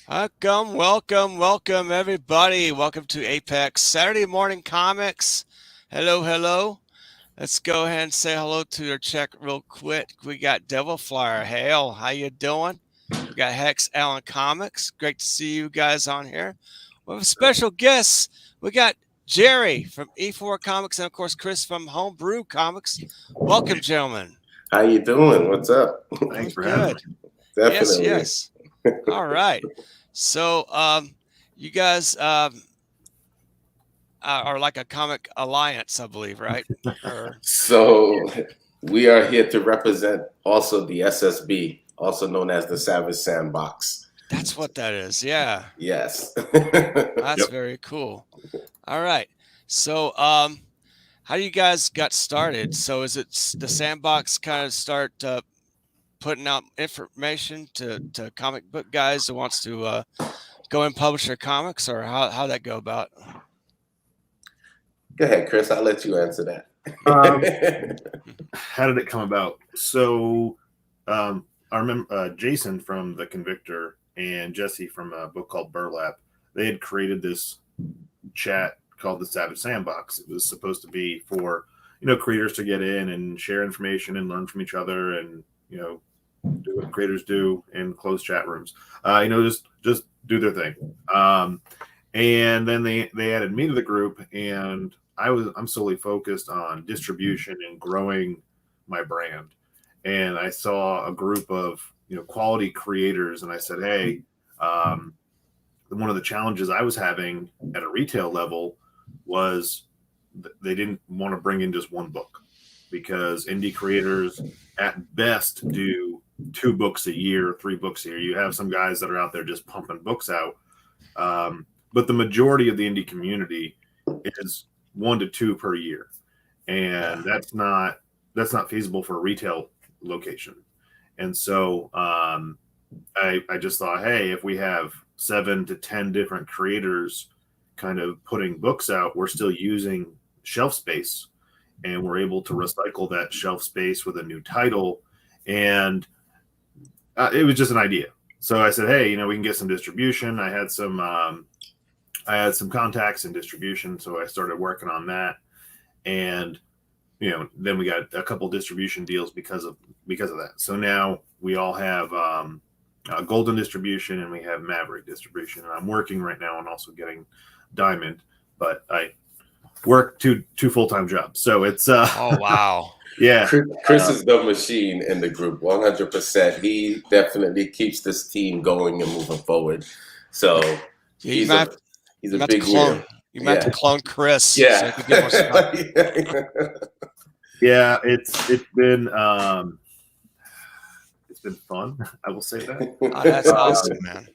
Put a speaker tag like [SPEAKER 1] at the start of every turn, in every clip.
[SPEAKER 1] Welcome, everybody. Welcome to Apex Saturday Morning Comics. Hello, hello. Let's go ahead and say hello to our check real quick. We got Devil Flyer. Hale, how you doing? We got Hex Allen Comics. Great to see you guys on here. We have a special guest. We got Jerry from E4 Comics and, of course, Chris from Brew Comics. Welcome, gentlemen.
[SPEAKER 2] How you doing? What's up?
[SPEAKER 3] Thanks for having
[SPEAKER 1] Good.
[SPEAKER 3] me.
[SPEAKER 1] Yes,
[SPEAKER 2] Definitely.
[SPEAKER 1] yes. All right. So, you guys are like a comic alliance, I believe, right? Or
[SPEAKER 2] So we are here to represent also the SSB, also known as the Savage Sandbox.
[SPEAKER 1] that's what that is. Yeah,
[SPEAKER 2] Yes.
[SPEAKER 1] that's
[SPEAKER 3] Yep.
[SPEAKER 1] very cool. All right. So, how you guys got started? So, is it the Sandbox kind of start putting out information to comic book guys who wants to go and publish their comics, or how that go about?
[SPEAKER 2] Go ahead, Chris. I'll let you answer that.
[SPEAKER 3] Um, how did it come about? I remember Jason from The Convictor and Jesse from a book called Burlap. They had created this chat called the Savage Sandbox. It was supposed to be for creators to get in and share information and learn from each other, and do what creators do in closed chat rooms. Just do their thing. And then they added me to the group, and I'm solely focused on distribution and growing my brand. And I saw a group of quality creators, and I said, hey, one of the challenges I was having at a retail level was they didn't want to bring in just one book, because indie creators at best do 2 books a year, 3 books a year. You have some guys that are out there just pumping books out. But the majority of the indie community is 1 to 2 per year, and that's not feasible for a retail location. And so I just thought, hey, if we have 7 to 10 different creators kind of putting books out, we're still using shelf space, and we're able to recycle that shelf space with a new title. And it was just an idea. So I said, hey, we can get some distribution. I had some contacts in distribution, so I started working on that, and then we got a couple distribution deals because of that. So now we all have Golden distribution, and we have Maverick distribution. And I'm working right now on also getting Diamond, but I work two full-time jobs, so it's
[SPEAKER 1] Oh wow.
[SPEAKER 3] yeah.
[SPEAKER 2] Chris is the machine in the group, 100%. He definitely keeps this team going and moving forward. So
[SPEAKER 1] Yeah,
[SPEAKER 2] he's a big wheel.
[SPEAKER 1] You might have to
[SPEAKER 2] Yeah.
[SPEAKER 1] clone Chris so
[SPEAKER 2] Yeah.
[SPEAKER 1] you can get more stuff.
[SPEAKER 3] Yeah, it's been fun. I will say that.
[SPEAKER 1] Oh, that's awesome, man.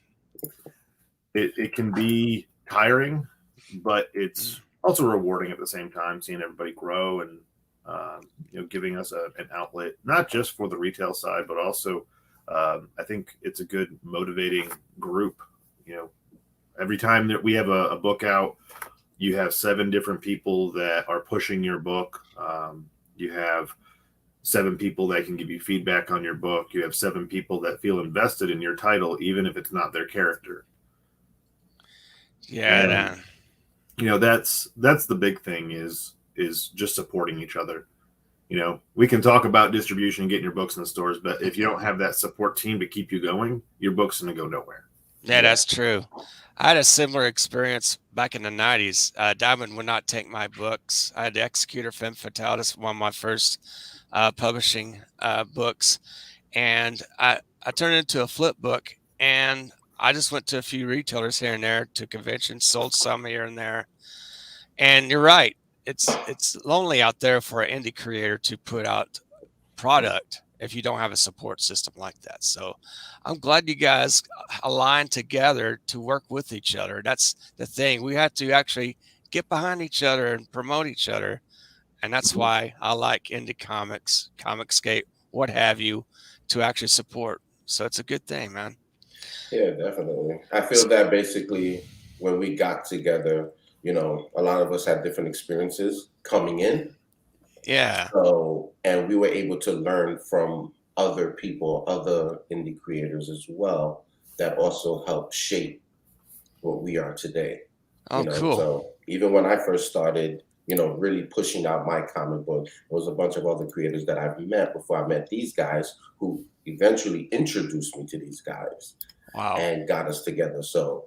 [SPEAKER 3] It can be tiring, but it's also rewarding at the same time, seeing everybody grow and giving us an outlet, not just for the retail side, but also I think it's a good motivating group. Every time that we have a book out, you have 7 different people that are pushing your book. You have 7 people that can give you feedback on your book. You have 7 people that feel invested in your title, even if it's not their character.
[SPEAKER 1] Yeah.
[SPEAKER 3] And, that's the big thing is just supporting each other. We can talk about distribution and getting your books in the stores, but if you don't have that support team to keep you going, your book's going to go nowhere.
[SPEAKER 1] Yeah, that's true. I had a similar experience back in the 90s. Diamond would not take my books. I had the Executor Femme Fatale, one of my first publishing books. And I turned it into a flip book. And I just went to a few retailers here and there, to conventions, sold some here and there. And you're right. It's lonely out there for an indie creator to put out product if you don't have a support system like that. So I'm glad you guys align together to work with each other. That's the thing. We have to actually get behind each other and promote each other. And that's why I like indie comics, Comicscape, what have you, to actually support. So it's a good thing, man.
[SPEAKER 2] Yeah, definitely. I feel that basically when we got together, a lot of us had different experiences coming in.
[SPEAKER 1] Yeah.
[SPEAKER 2] So, and we were able to learn from other people, other indie creators as well. that also helped shape what we are today.
[SPEAKER 1] Oh, cool.
[SPEAKER 2] So even when I first started, really pushing out my comic book, there was a bunch of other creators that I've met before I met these guys who eventually introduced me to these guys
[SPEAKER 1] Wow.
[SPEAKER 2] and got us together. So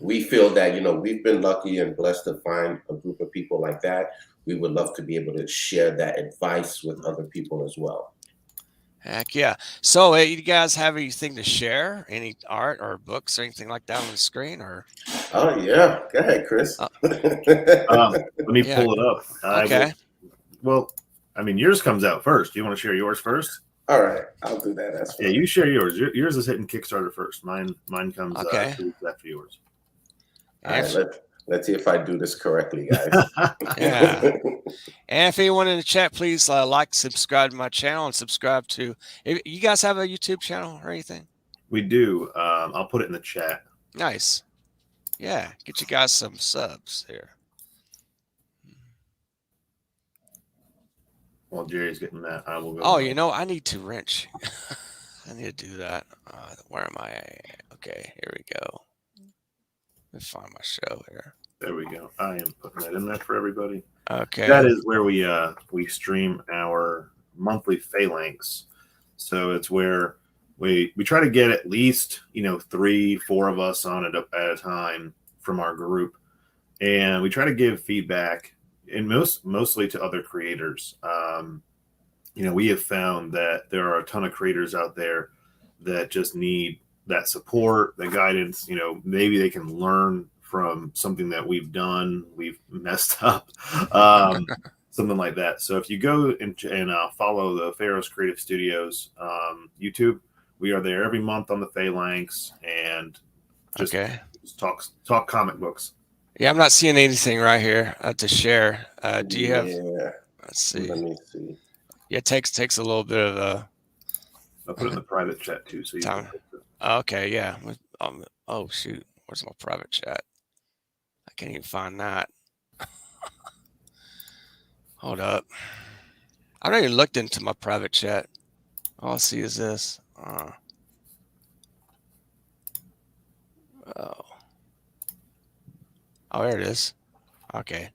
[SPEAKER 2] we feel that, we've been lucky and blessed to find a group of people like that. We would love to be able to share that advice with other people as well.
[SPEAKER 1] Heck yeah. So, you guys have anything to share? Any art or books or anything like that on the screen? Or
[SPEAKER 2] Oh, yeah. Go ahead, Chris.
[SPEAKER 3] Let me
[SPEAKER 1] Yeah.
[SPEAKER 3] pull it up.
[SPEAKER 1] Okay.
[SPEAKER 3] Well, I mean, yours comes out first. Do you want to share yours first?
[SPEAKER 2] All right. I'll do that. That's fine.
[SPEAKER 3] Yeah, you share yours. Yours is hitting Kickstarter first. Mine comes
[SPEAKER 1] Okay.
[SPEAKER 3] 2 weeks after yours.
[SPEAKER 2] All right. Let's see if I do this correctly, guys.
[SPEAKER 1] Yeah. And if anyone in the chat, please like, subscribe to my channel, and subscribe to. You guys have a YouTube channel or anything?
[SPEAKER 3] We do. I'll put it in the chat.
[SPEAKER 1] Nice. Yeah, get you guys some subs here.
[SPEAKER 3] While Jerry's getting that, I will go.
[SPEAKER 1] Oh, I need to wrench. I need to do that. Where am I? Okay, here we go. Let me find my show here.
[SPEAKER 3] There we go. I am putting that in there for everybody.
[SPEAKER 1] Okay.
[SPEAKER 3] That is where we stream our monthly phalanx. So it's where we try to get at least 3-4 of us on it at a time from our group, and we try to give feedback, and mostly to other creators. We have found that there are a ton of creators out there that just need that support, the guidance. Maybe they can learn from something that we've done, we've messed up, something like that. So if you go and follow the Pharaoh's Creative Studios YouTube, we are there every month on the Phalanx and just talk comic books.
[SPEAKER 1] Yeah, I'm not seeing anything right here to share. Do you have?
[SPEAKER 2] Yeah.
[SPEAKER 1] Let's see.
[SPEAKER 2] Let me see.
[SPEAKER 1] Yeah, it takes a little bit of
[SPEAKER 3] I'll put it in the private chat too. So you
[SPEAKER 1] time. Okay, yeah. Oh shoot, where's my private chat? I can't even find that. Hold up. I've not even looked into my private chat. All I see is this. Oh, there it is. Okay.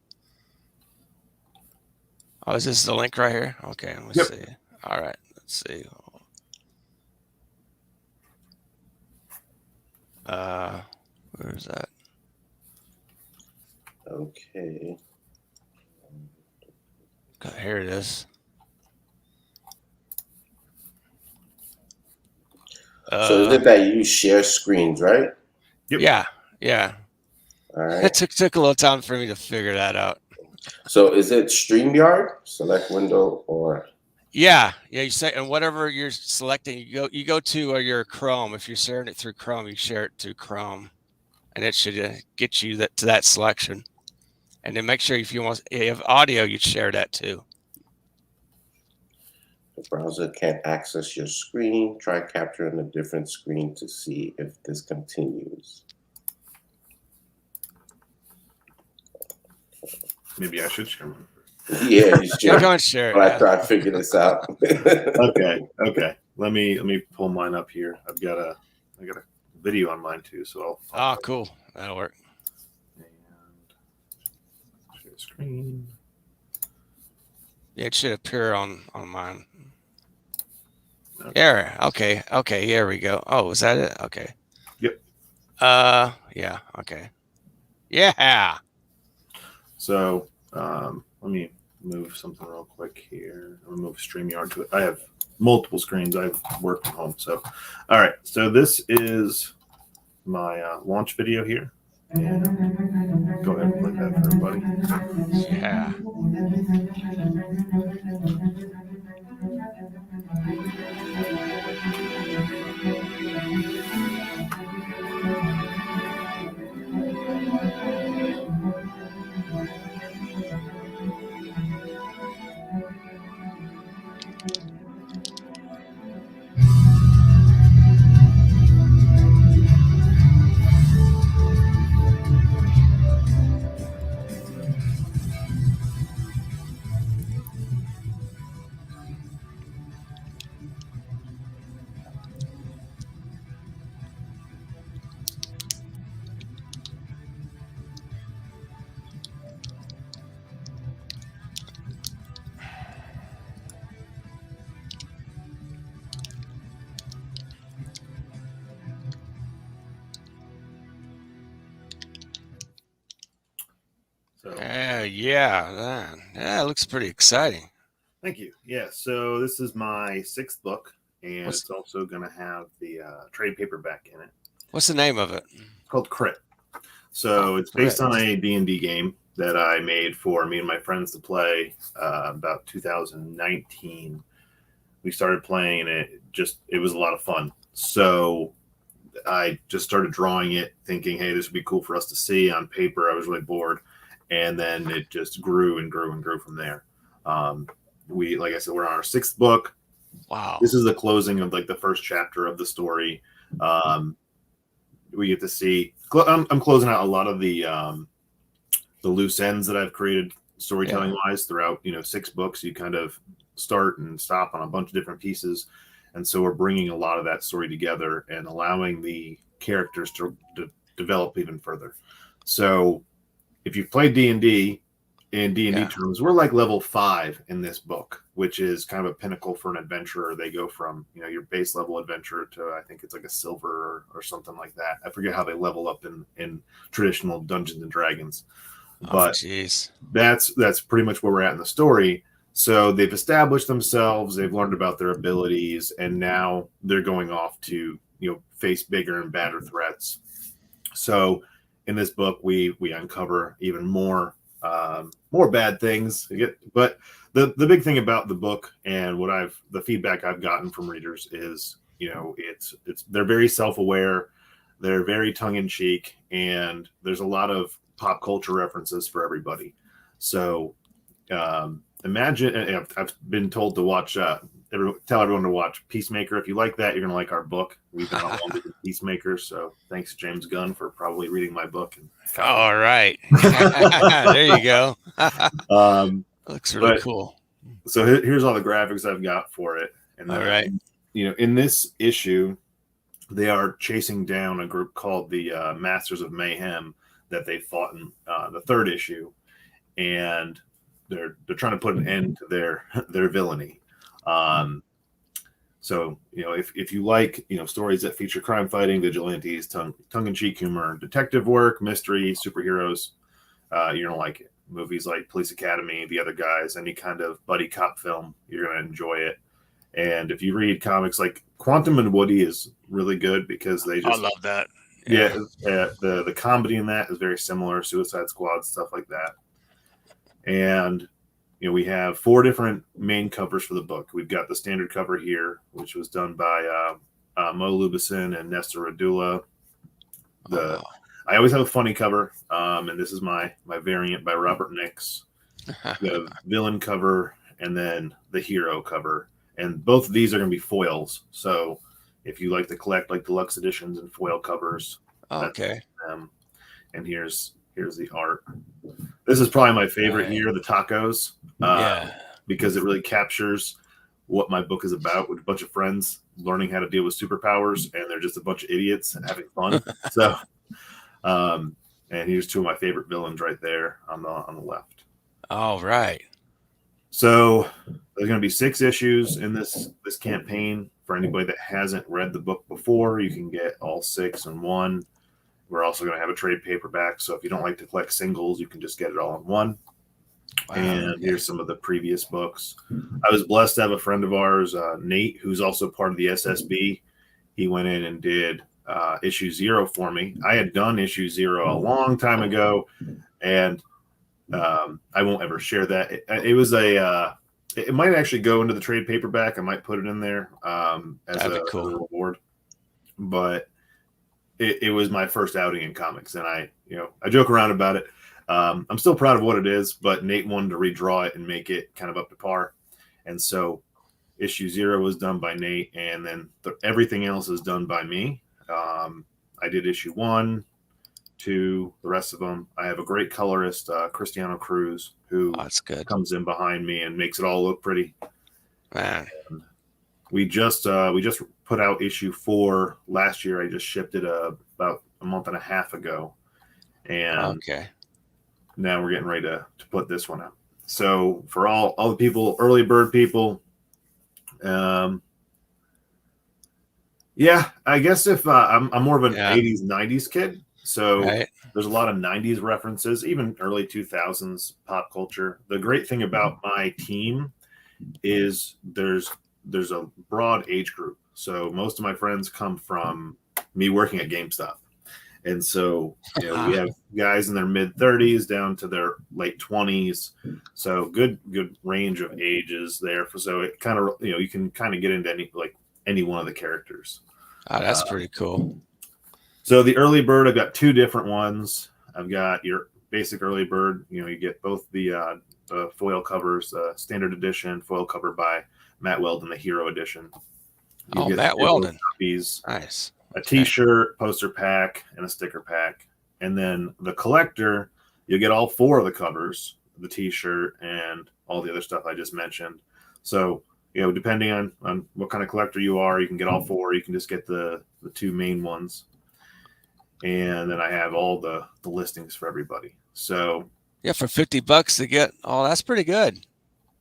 [SPEAKER 1] Oh, is this the link right here? Okay, let me see. All right, let's see. Where is that?
[SPEAKER 2] Okay.
[SPEAKER 1] Here it is.
[SPEAKER 2] So is it that you share screens, right?
[SPEAKER 1] Yep. Yeah.
[SPEAKER 2] All right.
[SPEAKER 1] It took a little time for me to figure that out.
[SPEAKER 2] So is it StreamYard? Select window or?
[SPEAKER 1] Yeah. You say, and whatever you're selecting, you go to your Chrome. If you're sharing it through Chrome, you share it to Chrome, and it should get you to that selection. And then make sure if you have audio, you share that too.
[SPEAKER 2] The browser can't access your screen. Try capturing a different screen to see if this continues.
[SPEAKER 3] Maybe I should share mine.
[SPEAKER 2] Yeah, you should.
[SPEAKER 1] Go and share it.
[SPEAKER 2] But I try to figure this out.
[SPEAKER 3] Okay. Let me pull mine up here. I got a video on mine too, so I'll
[SPEAKER 1] cool. That'll work.
[SPEAKER 3] And share screen.
[SPEAKER 1] Yeah, it should appear on mine. There. Okay. Here we go. Oh, is that it? Okay.
[SPEAKER 3] Yep.
[SPEAKER 1] Yeah. Okay. Yeah.
[SPEAKER 3] So let me move something real quick here. I'm gonna move StreamYard to it. I have multiple screens. I've worked from home. So all right. So this is my launch video here. And go ahead and play that for everybody.
[SPEAKER 1] Yeah. Yeah, it looks pretty exciting.
[SPEAKER 3] Thank you. Yeah, so this is my 6th book, and
[SPEAKER 1] What's
[SPEAKER 3] it's also going to have the trade paperback in it.
[SPEAKER 1] what's the name of it?
[SPEAKER 3] It's called Crit. So it's based
[SPEAKER 1] Correct.
[SPEAKER 3] on a D&D game that I made for me and my friends to play about 2019. We started playing, and it was a lot of fun. So I just started drawing it, thinking, hey, this would be cool for us to see on paper. I was really bored. And then it just grew and grew and grew from there. Like I said, we're on our 6th book.
[SPEAKER 1] Wow.
[SPEAKER 3] This is the closing of like the first chapter of the story. We get to see, I'm closing out a lot of the loose ends that I've created storytelling wise throughout, 6 books. You kind of start and stop on a bunch of different pieces. And so we're bringing a lot of that story together and allowing the characters to develop even further. So if you've played D&D, in D&D terms, we're like level 5 in this book, which is kind of a pinnacle for an adventurer. They go from, your base level adventurer to, I think it's like a silver or something like that. I forget how they level up in traditional Dungeons and Dragons. But that's pretty much where we're at in the story. So they've established themselves, they've learned about their abilities, and now they're going off to, face bigger and badder threats. So in this book, we uncover even more bad things. But the big thing about the book and the feedback I've gotten from readers is, they're very self-aware, they're very tongue-in-cheek, and there's a lot of pop culture references for everybody. So imagine, I've been told to watch, tell everyone to watch Peacemaker. If you like that, you're going to like our book. We've been on one Peacemaker, so thanks James Gunn for probably reading my book.
[SPEAKER 1] All right. There you go. Looks really cool.
[SPEAKER 3] So here's all the graphics I've got for it. And then,
[SPEAKER 1] all right.
[SPEAKER 3] In this issue, they are chasing down a group called the Masters of Mayhem that they fought in the 3rd issue, and they're trying to put an end to their villainy. So if you like stories that feature crime fighting, vigilantes, tongue-in-cheek humor, detective work, mystery, superheroes, you're gonna like it. Movies like Police Academy, The Other Guys, any kind of buddy cop film, you're gonna enjoy it. And if you read comics like Quantum and Woody is really good because I
[SPEAKER 1] love that.
[SPEAKER 3] The comedy in that is very similar. Suicide Squad, stuff like that. And we have 4 different main covers for the book. We've got the standard cover here, which was done by Mo Lubison and Nestor Radula. I always have a funny cover, and this is my variant by Robert Nix. The villain cover and then the hero cover. And both of these are going to be foils. So if you like to collect like deluxe editions and foil covers,
[SPEAKER 1] okay.
[SPEAKER 3] And here's the art. This is probably my favorite here, the tacos, because it really captures what my book is about, with a bunch of friends learning how to deal with superpowers, and they're just a bunch of idiots and having fun. So, and here's 2 of my favorite villains right there on the left.
[SPEAKER 1] All right.
[SPEAKER 3] So there's going to be 6 issues in this campaign. For anybody that hasn't read the book before, you can get all 6 in one. We're also going to have a trade paperback. So if you don't like to collect singles, you can just get it all in one. Wow, and here's some of the previous books. I was blessed to have a friend of ours, Nate, who's also part of the SSB. He went in and did issue 0 for me. I had done issue 0 a long time ago, and I won't ever share that. It was it might actually go into the trade paperback. I might put it in there as a reward. But it was my first outing in comics, and I joke around about it. I'm still proud of what it is, but Nate wanted to redraw it and make it kind of up to par. And so issue 0 was done by Nate, and then everything else is done by me. I did issue 1, 2, the rest of them. I have a great colorist, Cristiano Cruz, who comes in behind me and makes it all look pretty.
[SPEAKER 1] Man.
[SPEAKER 3] We just put out issue 4 last year. I just shipped it about a month and a half ago, and now we're getting ready to put this one out. So for all the people, early bird people, I guess if I'm more of an 80s 90s kid, So
[SPEAKER 1] Right.
[SPEAKER 3] there's a lot of 90s references, even early 2000s pop culture. The great thing about my team is there's a broad age group. So most of my friends come from me working at GameStop. And so, we have guys in their mid 30s down to their late 20s. So good range of ages there. So it kind of, you can kind of get into any one of the characters.
[SPEAKER 1] Oh, that's pretty cool.
[SPEAKER 3] So the early bird, I've got two different ones. I've got your basic early bird. You get both the foil covers, standard edition foil cover by Matt Weldon, the Hero Edition.
[SPEAKER 1] Oh, Matt Weldon.
[SPEAKER 3] Copies,
[SPEAKER 1] Nice.
[SPEAKER 3] a T-shirt, poster pack, and a sticker pack. And then the collector, you'll get all four of the covers, the T-shirt, and all the other stuff I just mentioned. So, depending on what kind of collector you are, you can get all four. You can just get the two main ones. And then I have all the listings for everybody. So
[SPEAKER 1] yeah, for $50 to get, that's pretty good.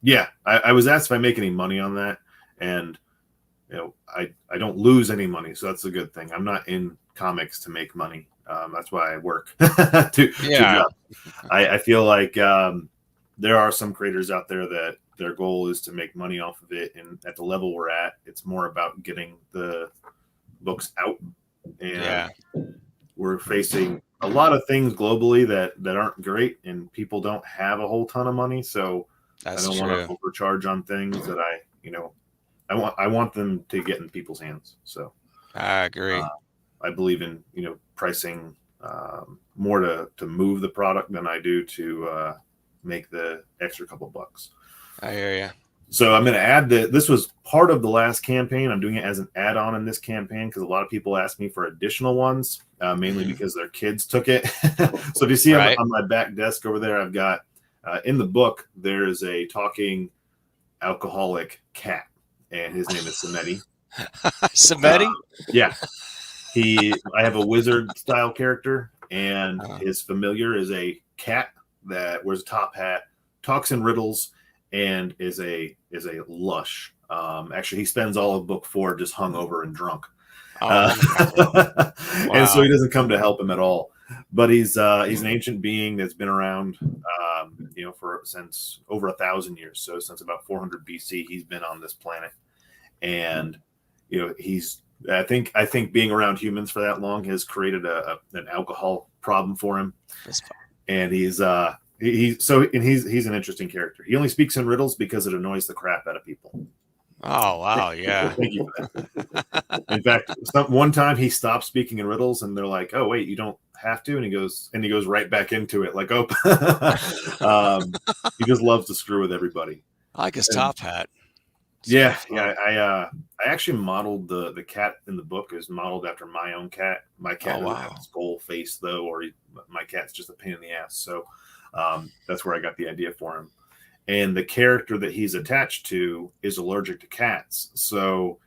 [SPEAKER 3] Yeah, I was asked if I make any money on that, and I don't lose any money, so that's a good thing. I'm not in comics to make money. That's why I work. I feel like there are some creators out there that their goal is to make money off of it, and at the level we're at, it's more about getting the books out. And we're facing a lot of things globally that aren't great, and people don't have a whole ton of money. So I don't want to overcharge on things that I want them to get in people's hands. So
[SPEAKER 1] I agree.
[SPEAKER 3] I believe in pricing more to move the product than I do to make the extra couple bucks.
[SPEAKER 1] I hear you.
[SPEAKER 3] So I'm going to add that this was part of the last campaign. I'm doing it as an add-on in this campaign because a lot of people ask me for additional ones, mainly because their kids took it. So if you see on my back desk over there, I've got in the book, there's a talking alcoholic cat, and his name is Samedi.
[SPEAKER 1] Samedi?
[SPEAKER 3] Yeah. I have a wizard style character, and his familiar is a cat that wears a top hat, talks in riddles, and is a lush. Actually, he spends all of book 4 just hungover and drunk. And so he doesn't come to help him at all. But he's an ancient being that's been around, since over 1,000 years. So since about 400 BC, he's been on this planet, and I think being around humans for that long has created an alcohol problem for him. And he's an interesting character. He only speaks in riddles because it annoys the crap out of people.
[SPEAKER 1] Oh, wow. Yeah.
[SPEAKER 3] Thank you for that. In fact, one time he stopped speaking in riddles, and they're like, "Oh, wait, you don't have to." And he goes right back into it. Like, oh, he just loves to screw with everybody.
[SPEAKER 1] I like his top hat.
[SPEAKER 3] I actually modeled the cat in the book is modeled after my own cat. My cat doesn't have a skull face though, or my cat's just a pain in the ass. So that's where I got the idea for him. And the character that he's attached to is allergic to cats. So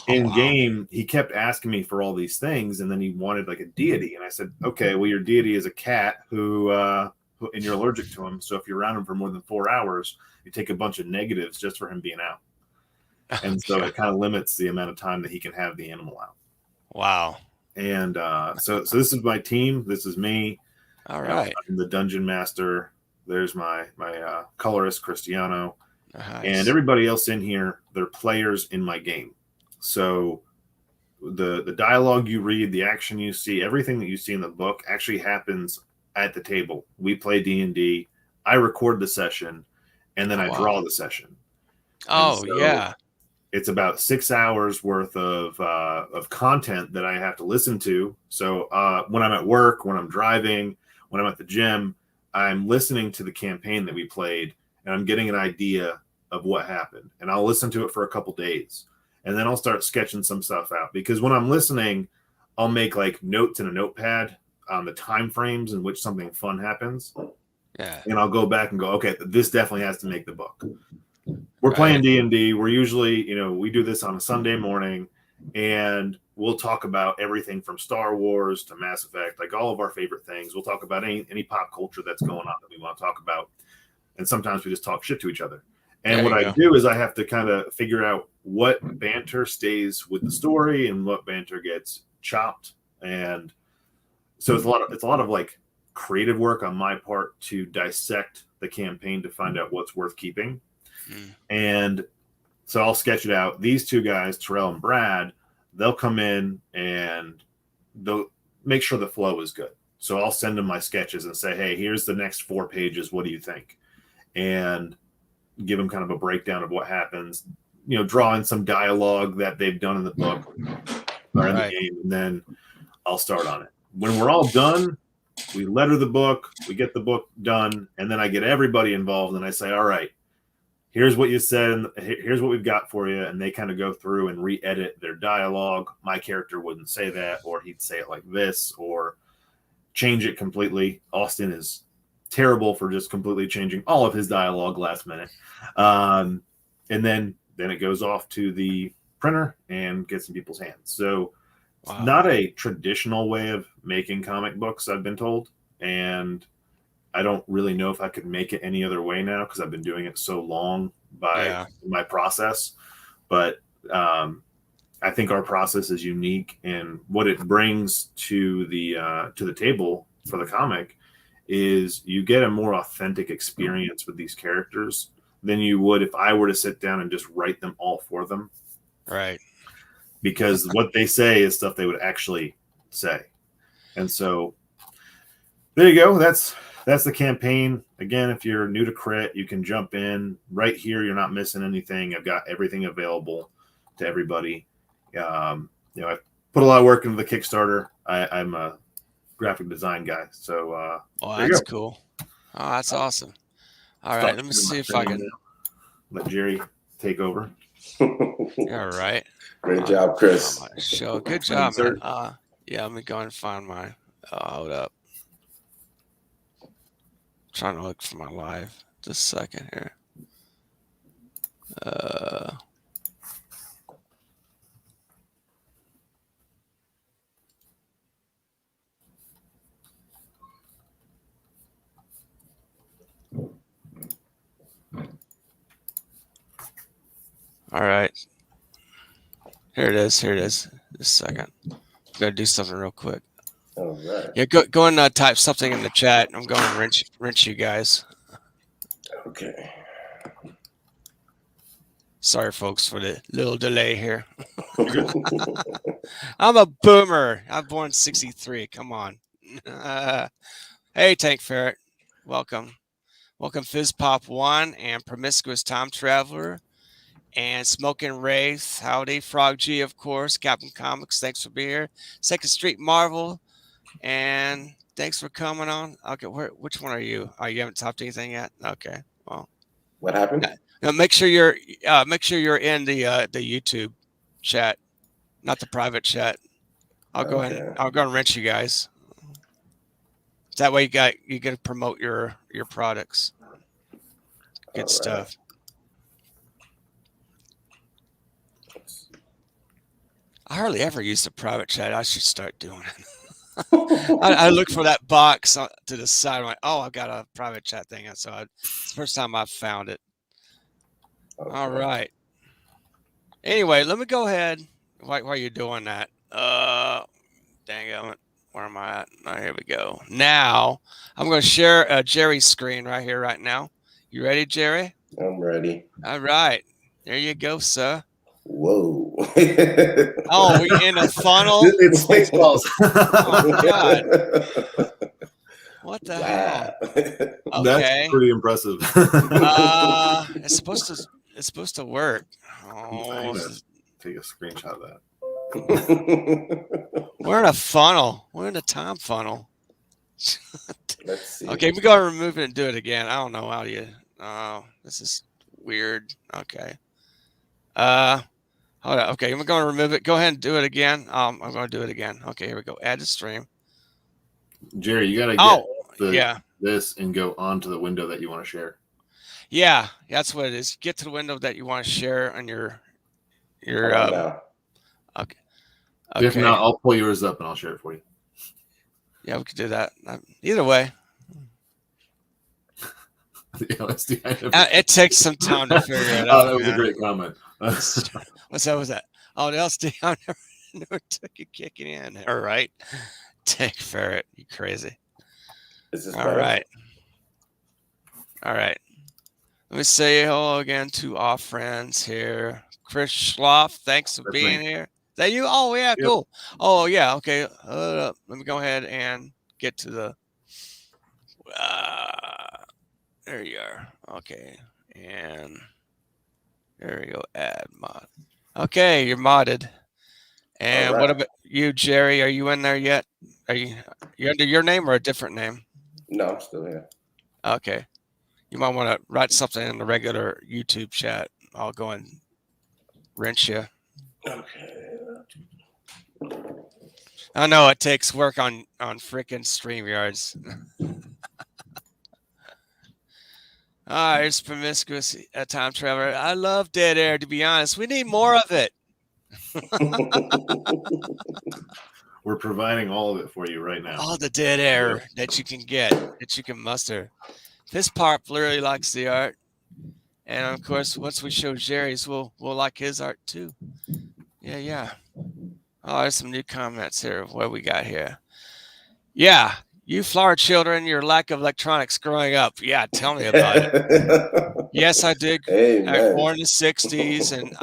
[SPEAKER 3] in game, he kept asking me for all these things, and then he wanted like a deity. And I said, okay, well, your deity is a cat who and you're allergic to him. So if you're around him for more than 4 hours, you take a bunch of negatives just for him being out. And so it kind of limits the amount of time that he can have the animal out.
[SPEAKER 1] Wow.
[SPEAKER 3] And so this is my team. This is me.
[SPEAKER 1] All right.
[SPEAKER 3] I'm the dungeon master. There's my colorist, Cristiano.
[SPEAKER 1] Nice.
[SPEAKER 3] And everybody else in here, they're players in my game. So the dialogue you read, the action you see, everything that you see in the book actually happens at the table. We play D&D. I record the session, and then I draw the session.
[SPEAKER 1] Oh, yeah.
[SPEAKER 3] It's about 6 hours worth of content that I have to listen to. So when I'm at work, when I'm driving, when I'm at the gym, I'm listening to the campaign that we played, and I'm getting an idea of what happened. And I'll listen to it for a couple days, and then I'll start sketching some stuff out. Because when I'm listening, I'll make like notes in a notepad on the time frames in which something fun happens.
[SPEAKER 1] Yeah.
[SPEAKER 3] And I'll go back and go, okay, this definitely has to make the book. We're playing D&D. We're usually, we do this on a Sunday morning, and we'll talk about everything from Star Wars to Mass Effect, like all of our favorite things. We'll talk about any pop culture that's going on that we want to talk about. And sometimes we just talk shit to each other. And what I do is I have to kind of figure out what banter stays with the story and what banter gets chopped. And So it's a lot of like creative work on my part to dissect the campaign to find out what's worth keeping. And so I'll sketch it out. These two guys, Terrell and Brad, they'll come in and they'll make sure the flow is good. So I'll send them my sketches and say, hey, here's the next 4 pages. What do you think? And give them kind of a breakdown of what happens, draw in some dialogue that they've done in the book or in the game. And then I'll start on it. When we're all done, we letter the book, we get the book done, and then I get everybody involved and I say, all right, here's what you said, and here's what we've got for you. And they kind of go through and re-edit their dialogue. My character wouldn't say that, or he'd say it like this, or change it completely. Austin is terrible for just completely changing all of his dialogue last minute. And then it goes off to the printer and gets in people's hands. So it's not a traditional way of making comic books, I've been told. And I don't really know if I could make it any other way now because I've been doing it so long by my process. But I think our process is unique, and what it brings to the table for the comic is you get a more authentic experience with these characters than you would if I were to sit down and just write them all for them.
[SPEAKER 1] Right.
[SPEAKER 3] Because what they say is stuff they would actually say. And so there you go. That's the campaign. Again, if you're new to Crit, you can jump in right here. You're not missing anything. I've got everything available to everybody. I've put a lot of work into the Kickstarter. I'm a graphic design guy. So
[SPEAKER 1] that's cool. Oh, that's awesome. All right, let me see if I can
[SPEAKER 3] let Jerry take over.
[SPEAKER 1] All right.
[SPEAKER 2] Great job, Chris.
[SPEAKER 1] Show. Good job, man. Let me go and find my hold up. Trying to look for my live. Just a second here. All right. Here it is. Just a second. Gotta do something real quick.
[SPEAKER 2] All right.
[SPEAKER 1] Yeah, go and type something in the chat. I'm going to wrench you guys.
[SPEAKER 2] Okay.
[SPEAKER 1] Sorry, folks, for the little delay here. I'm a boomer. I'm born 63. Come on. Hey, Tank Ferret. Welcome. Welcome, Fizz Pop 1 and Promiscuous Time Traveler. And Smoking Wraith. Howdy. Frog G, of course. Captain Comics. Thanks for being here. Second Street Marvel. And thanks for coming on. Okay, which one are you? Oh, you haven't typed anything yet? Okay. Well,
[SPEAKER 2] what happened?
[SPEAKER 1] Now make sure you're in the YouTube chat, not the private chat. I'll go and wrench you guys. That way you get to promote your products. Good stuff. I hardly ever use the private chat. I should start doing it. I look for that box to the side. I'm like, oh, I've got a private chat thing. So it's the first time I've found it. Okay. All right. Anyway, let me go ahead while you're doing that. Dang it. Where am I at? Oh, here we go. Now, I'm going to share Jerry's screen right here, right now. You ready, Jerry?
[SPEAKER 2] I'm ready.
[SPEAKER 1] All right. There you go, sir.
[SPEAKER 2] Whoa.
[SPEAKER 1] Oh, we in a funnel?
[SPEAKER 3] It's Spaceballs.
[SPEAKER 1] Oh, God. What the hell? Okay.
[SPEAKER 3] That's pretty impressive.
[SPEAKER 1] It's supposed to work. Oh,
[SPEAKER 3] take a screenshot of that.
[SPEAKER 1] We're in a funnel. We're in a time funnel.
[SPEAKER 2] Let's see.
[SPEAKER 1] Okay, we gotta remove it and do it again. I don't know how do you. Oh, this is weird. Okay. Hold on. Okay, I'm going to remove it. Go ahead and do it again. I'm going to do it again. Okay, here we go. Add to stream.
[SPEAKER 3] Jerry, you got to get this and go onto the window that you want to share.
[SPEAKER 1] Yeah, that's what it is. Get to the window that you want to share on your okay.
[SPEAKER 3] If not, I'll pull yours up and I'll share it for you.
[SPEAKER 1] Yeah, we could do that. Either way. It takes some time to figure it out.
[SPEAKER 3] That was a great comment.
[SPEAKER 1] What's that? Oh, the LSD, I never took it kicking in. All right. Tank Ferret, you crazy.
[SPEAKER 2] Is this
[SPEAKER 1] All
[SPEAKER 2] better?
[SPEAKER 1] right. All right. Let me say hello again to our friends here. Chris Schloff, thanks for
[SPEAKER 3] That's
[SPEAKER 1] being
[SPEAKER 3] me.
[SPEAKER 1] here. Is that you? Oh, yeah,
[SPEAKER 3] Yep.
[SPEAKER 1] cool. Oh, yeah, okay. Let me go ahead and get to the... there you are. Okay. And there you go. Add mod. Okay, you're modded. And
[SPEAKER 2] All
[SPEAKER 1] what
[SPEAKER 2] right.
[SPEAKER 1] about you, Jerry? Are you in there yet? Are you under your name or a different name?
[SPEAKER 2] No, I'm still here.
[SPEAKER 1] Okay. You might want to write something in the regular YouTube chat. I'll go and wrench you.
[SPEAKER 2] Okay.
[SPEAKER 1] I know it takes work on freaking StreamYards. It's promiscuous time traveler. I love dead air. To be honest, we need more of it.
[SPEAKER 3] We're providing all of it for you right now.
[SPEAKER 1] All the dead air that you can get, that you can muster. This part really likes the art, and of course, once we show Jerry's, we'll like his art too. Yeah. Oh, there's some new comments here. What we got here? Yeah, you Florida children, your lack of electronics growing up. Yeah, tell me about it. Yes, I did. I was
[SPEAKER 2] Amen.
[SPEAKER 1] born in the '60s, and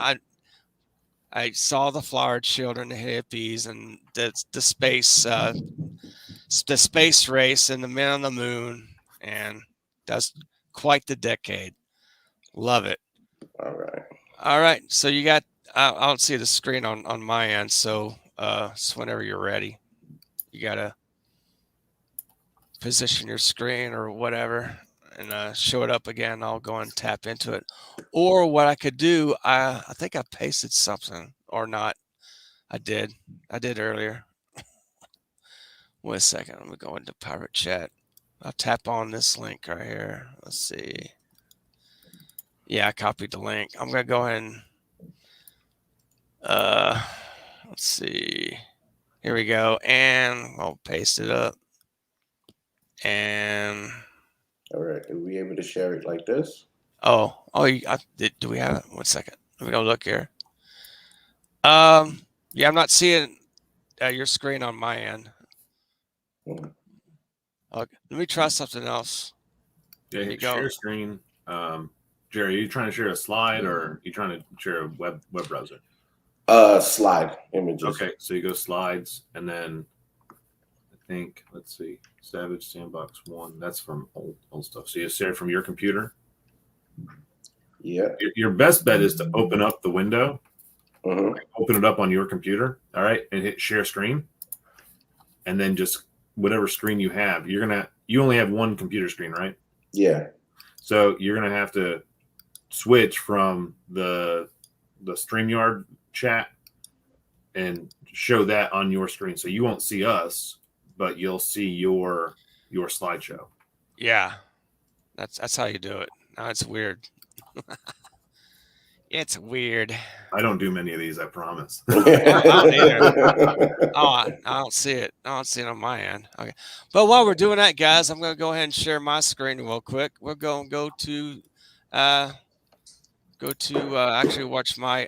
[SPEAKER 1] I saw the Flower Children, the hippies, and the space race, and the men on the moon, and that's quite the decade. Love it.
[SPEAKER 2] All right.
[SPEAKER 1] All right, so you got. I don't see the screen on my end, so whenever you're ready, you gotta position your screen or whatever and show it up again. I'll go and tap into it. Or what I could do, I think I pasted something or not. I did earlier. Wait a second. Let me go into Pirate Chat. I'll tap on this link right here. Let's see. Yeah, I copied the link. I'm going to go ahead and let's see. Here we go. And I'll paste it up. And
[SPEAKER 2] All right. Are we able to share it like this?
[SPEAKER 1] do we have it? 1 second. Let me go look here. Yeah, I'm not seeing your screen on my end.
[SPEAKER 2] Mhm.
[SPEAKER 1] Okay, let me try something else.
[SPEAKER 3] Yeah,
[SPEAKER 1] There you go.
[SPEAKER 3] share screen. Jerry, are you trying to share a slide or are you trying to share a web browser?
[SPEAKER 2] Slide images.
[SPEAKER 3] Okay, so you go slides, and then I think, let's see, Savage Sandbox 1. That's from old stuff. So you share it from your computer.
[SPEAKER 2] Yeah.
[SPEAKER 3] Your best bet is to open up the window,
[SPEAKER 2] Mm-hmm.
[SPEAKER 3] open it up on your computer, all right, and hit share screen, and then just whatever screen you have. You only have one computer screen, right?
[SPEAKER 2] Yeah.
[SPEAKER 3] So you're gonna have to switch from the StreamYard chat and show that on your screen. So you won't see us, but you'll see your slideshow.
[SPEAKER 1] Yeah, that's how you do it. No, it's weird. It's weird.
[SPEAKER 3] I don't do many of these, I promise.
[SPEAKER 1] I don't either. Oh, I don't see it. I don't see it on my end. Okay, but while we're doing that, guys, I'm gonna go ahead and share my screen real quick. We're gonna go to actually watch my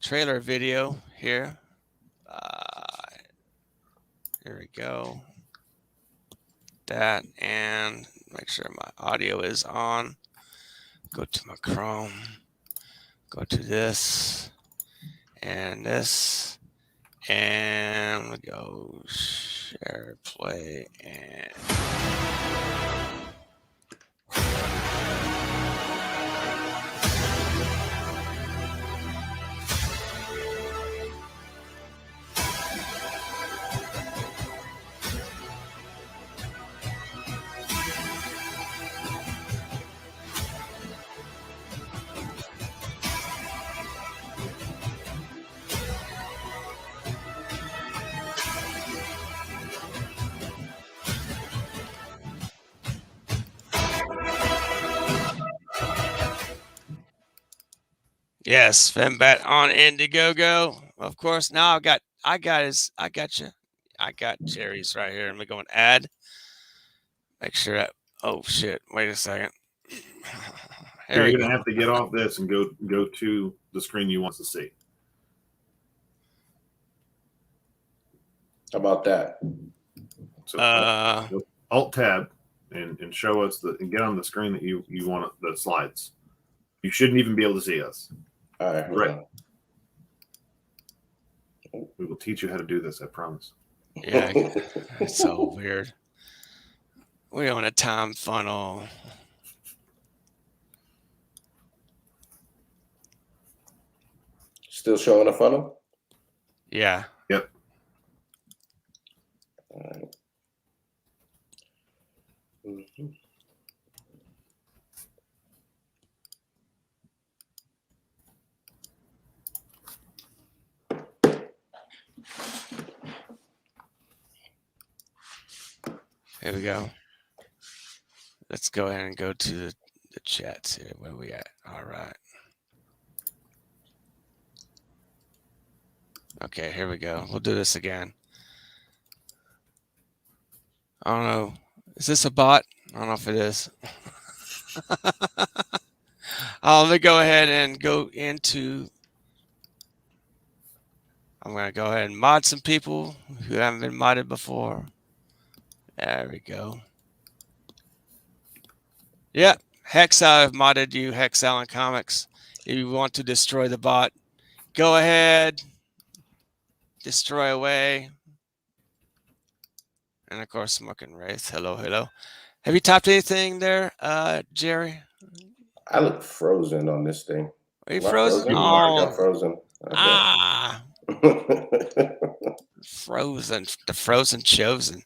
[SPEAKER 1] trailer video here. Here we go. That, and make sure my audio is on. Go to my Chrome. Go to this and this, and we go share, play, and yes, Fembat on Indiegogo. Of course, now I got you. I got Jerry's right here. Let me go and add. Make sure that. Oh shit! Wait a second.
[SPEAKER 3] Here, you're gonna have to get off this and go to the screen you want to see.
[SPEAKER 2] How about that?
[SPEAKER 3] So
[SPEAKER 1] Uh,
[SPEAKER 3] Alt Tab and show us and get on the screen that you want the slides. You shouldn't even be able to see us.
[SPEAKER 2] All right, hold on.
[SPEAKER 3] We will teach you how to do this. I promise.
[SPEAKER 1] yeah, it's so weird. We're on a time funnel.
[SPEAKER 2] Still showing a funnel?
[SPEAKER 1] Yeah.
[SPEAKER 3] Yep.
[SPEAKER 2] All right. Mhm.
[SPEAKER 1] Here we go. Let's go ahead and go to the chats here. Where we at? All right. Okay, here we go. We'll do this again. I don't know. Is this a bot? I don't know if it is. Let me go ahead and go into. I'm going to go ahead and mod some people who haven't been modded before. There we go. Yep. Hex, I've modded you, Hex Allen Comics. If you want to destroy the bot, go ahead. Destroy away. And of course, Smoking Wraith. Hello, hello. Have you typed anything there, Jerry?
[SPEAKER 2] I look frozen on this thing.
[SPEAKER 1] Are you
[SPEAKER 2] Am I
[SPEAKER 1] frozen?
[SPEAKER 3] You
[SPEAKER 2] I
[SPEAKER 3] are.
[SPEAKER 2] got frozen.
[SPEAKER 1] Frozen. The frozen chosen.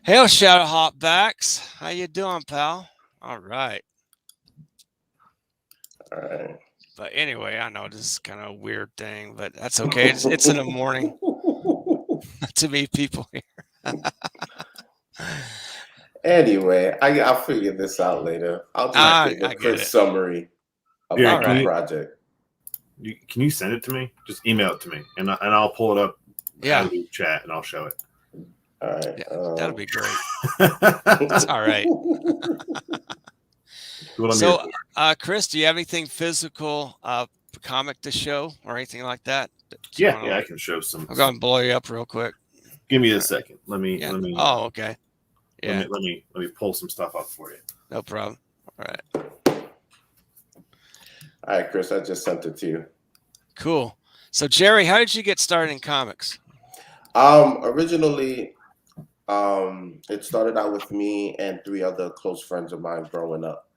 [SPEAKER 1] Hail, Shadow Hopbacks. How you doing, pal? All right.
[SPEAKER 2] All right.
[SPEAKER 1] But anyway, I know this is kind of a weird thing, but that's okay. It's in the morning. Not too many people here.
[SPEAKER 2] Anyway, I'll figure this out later. I'll just give a
[SPEAKER 1] I
[SPEAKER 2] quick
[SPEAKER 1] get it.
[SPEAKER 2] summary
[SPEAKER 3] Yeah,
[SPEAKER 2] about
[SPEAKER 1] can
[SPEAKER 2] my
[SPEAKER 1] you-
[SPEAKER 2] project.
[SPEAKER 3] Can you send it to me? Just email it to me, and I'll pull it up
[SPEAKER 1] Yeah,
[SPEAKER 3] out of the chat, and I'll show it.
[SPEAKER 2] All right.
[SPEAKER 1] yeah, that'll be great.
[SPEAKER 3] That's
[SPEAKER 1] All right.
[SPEAKER 3] what I'm
[SPEAKER 1] So,
[SPEAKER 3] here for.
[SPEAKER 1] Chris, do you have anything physical comic to show or anything like that?
[SPEAKER 3] Yeah, I can show some.
[SPEAKER 1] I'm going to blow you up real quick.
[SPEAKER 3] Give me a second. Let me.
[SPEAKER 1] Oh, okay. Yeah.
[SPEAKER 3] Let me pull some stuff up for you.
[SPEAKER 1] No problem. All right.
[SPEAKER 2] All right, Chris, I just sent it to you.
[SPEAKER 1] Cool. So, Jerry, how did you get started in comics?
[SPEAKER 2] Originally, it started out with me and 3 other close friends of mine growing up.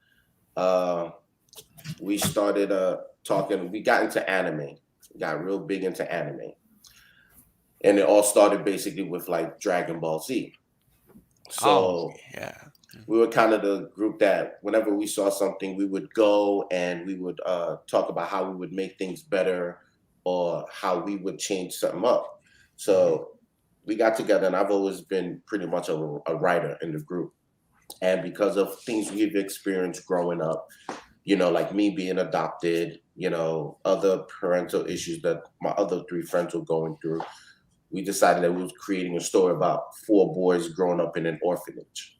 [SPEAKER 2] We started talking. We got into anime. Got real big into anime, and it all started basically with like Dragon Ball Z. So
[SPEAKER 1] yeah.
[SPEAKER 2] we were kind of the group that whenever we saw something, we would go and we would talk about how we would make things better or how we would change something up. So we got together, and I've always been pretty much a writer in the group. And because of things we've experienced growing up, you know, like me being adopted, you know, other parental issues that my other 3 friends were going through, we decided that we was creating a story about 4 boys growing up in an orphanage.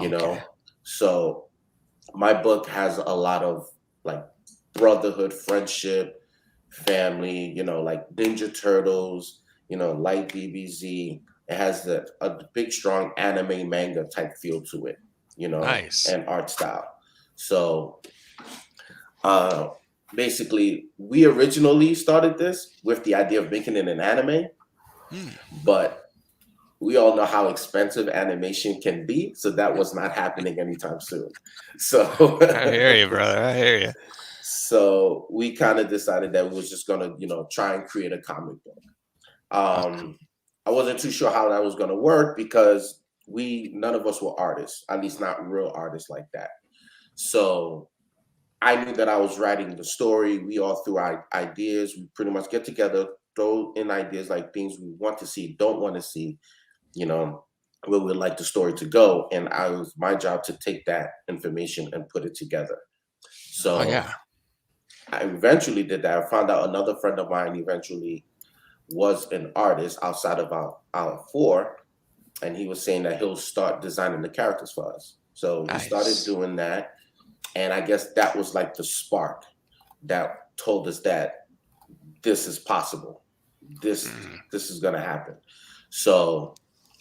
[SPEAKER 2] You know, so my book has a lot of like brotherhood, friendship, family, you know, like Ninja Turtles, you know, Light BBZ. It has a big, strong anime manga type feel to it, you know,
[SPEAKER 1] Nice.
[SPEAKER 2] and art style. So basically, we originally started this with the idea of making it an anime, but we all know how expensive animation can be, so that was not happening anytime soon. So
[SPEAKER 1] I hear you, brother. I hear you.
[SPEAKER 2] So we kind of decided that we was just gonna, you know, try and create a comic book. I wasn't too sure how that was gonna work because none of us were artists, at least not real artists like that. So I knew that I was writing the story. We all threw our ideas. We pretty much get together, throw in ideas like things we want to see, don't want to see, you know, where we'd like the story to go. And it was my job to take that information and put it together. So I eventually did that. I found out another friend of mine eventually was an artist outside of our 4. And he was saying that he'll start designing the characters for us. So we started doing that. And I guess that was like the spark that told us that this is possible. This is going to happen. So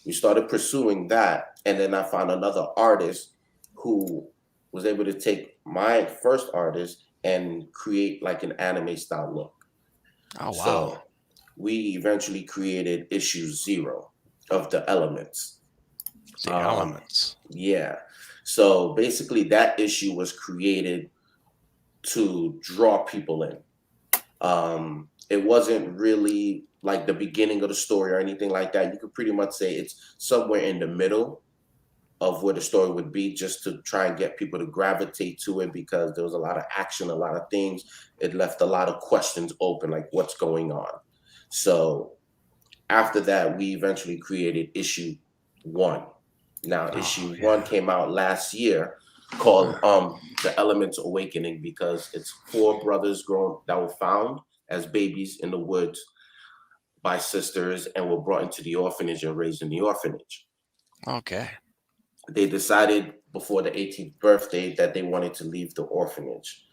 [SPEAKER 2] we started pursuing that, and then I found another artist who was able to take my first artist and create like an anime style look.
[SPEAKER 1] Oh, wow.
[SPEAKER 2] So we eventually created issue 0 of the Elements.
[SPEAKER 1] The Elements.
[SPEAKER 2] Yeah. So basically, that issue was created to draw people in. It wasn't really like the beginning of the story or anything like that. You could pretty much say it's somewhere in the middle of where the story would be, just to try and get people to gravitate to it, because there was a lot of action, a lot of things. It left a lot of questions open, like what's going on. So after that, we eventually created issue 1. Now, issue 1 came out last year, called The Elements Awakening, because it's 4 brothers grown that were found as babies in the woods by sisters and were brought into the orphanage and raised in the orphanage.
[SPEAKER 1] Okay.
[SPEAKER 2] They decided before the 18th birthday that they wanted to leave the orphanage.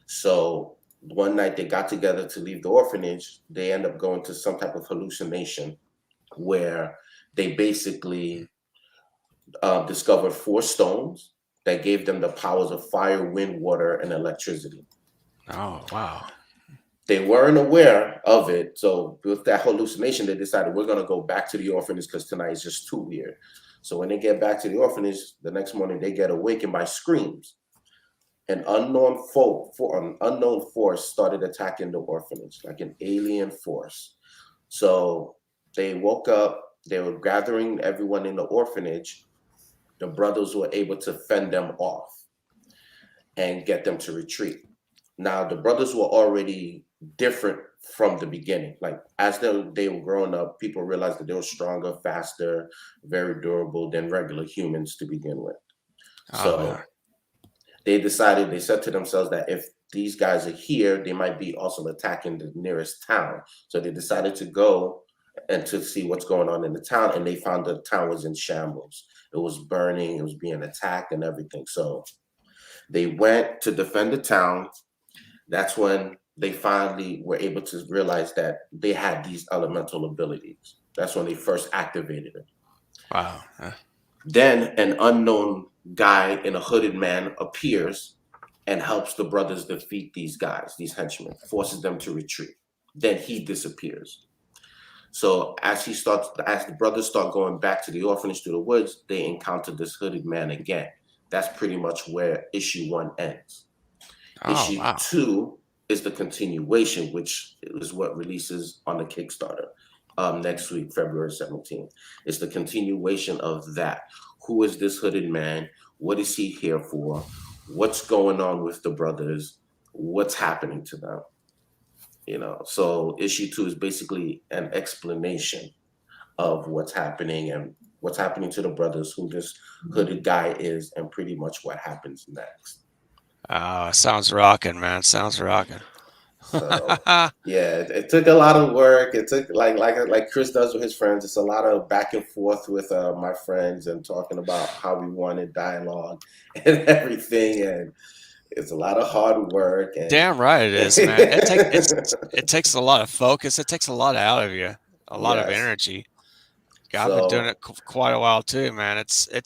[SPEAKER 2] So one night they got together to leave the orphanage. They end up going to some type of hallucination where they basically discovered 4 stones that gave them the powers of fire, wind, water, and electricity.
[SPEAKER 1] Oh, wow.
[SPEAKER 2] They weren't aware of it. So with that hallucination, they decided, we're going to go back to the orphanage because tonight is just too weird. So when they get back to the orphanage, the next morning they get awakened by screams. An unknown force started attacking the orphanage, like an alien force. So they woke up, they were gathering everyone in the orphanage. The brothers were able to fend them off and get them to retreat. Now, the brothers were already different from the beginning. Like, as they were growing up, people realized that they were stronger, faster, very durable than regular humans to begin with. So they said to themselves that if these guys are here, they might be also attacking the nearest town. So they decided to go and to see what's going on in the town, and they found the town was in shambles. It was burning, it was being attacked and everything. So they went to defend the town. That's when they finally were able to realize that they had these elemental abilities. That's when they first activated it.
[SPEAKER 1] Wow.
[SPEAKER 2] Then an unknown guy in a hooded man appears and helps the brothers defeat these guys, these henchmen, forces them to retreat. Then he disappears. So as the brothers start going back to the orphanage through the woods, they encounter this hooded man again. That's pretty much where issue 1 ends. Issue 2 is the continuation, which is what releases on the Kickstarter next week, February 17th. It's the continuation of that. Who is this hooded man? What is he here for? What's going on with the brothers? What's happening to them? So issue 2 is basically an explanation of what's happening and what's happening to the brothers, who this hooded guy is, and pretty much what happens next.
[SPEAKER 1] Oh, sounds rocking, man. Sounds rocking.
[SPEAKER 2] So yeah, it took a lot of work. It took like Chris does with his friends. It's a lot of back and forth with my friends and talking about how we wanted dialogue and everything, and it's a lot of hard work. And
[SPEAKER 1] damn right it is, man. It takes a lot of focus. It takes a lot out of you, a lot of energy. I've been doing it quite a while too, man. It's a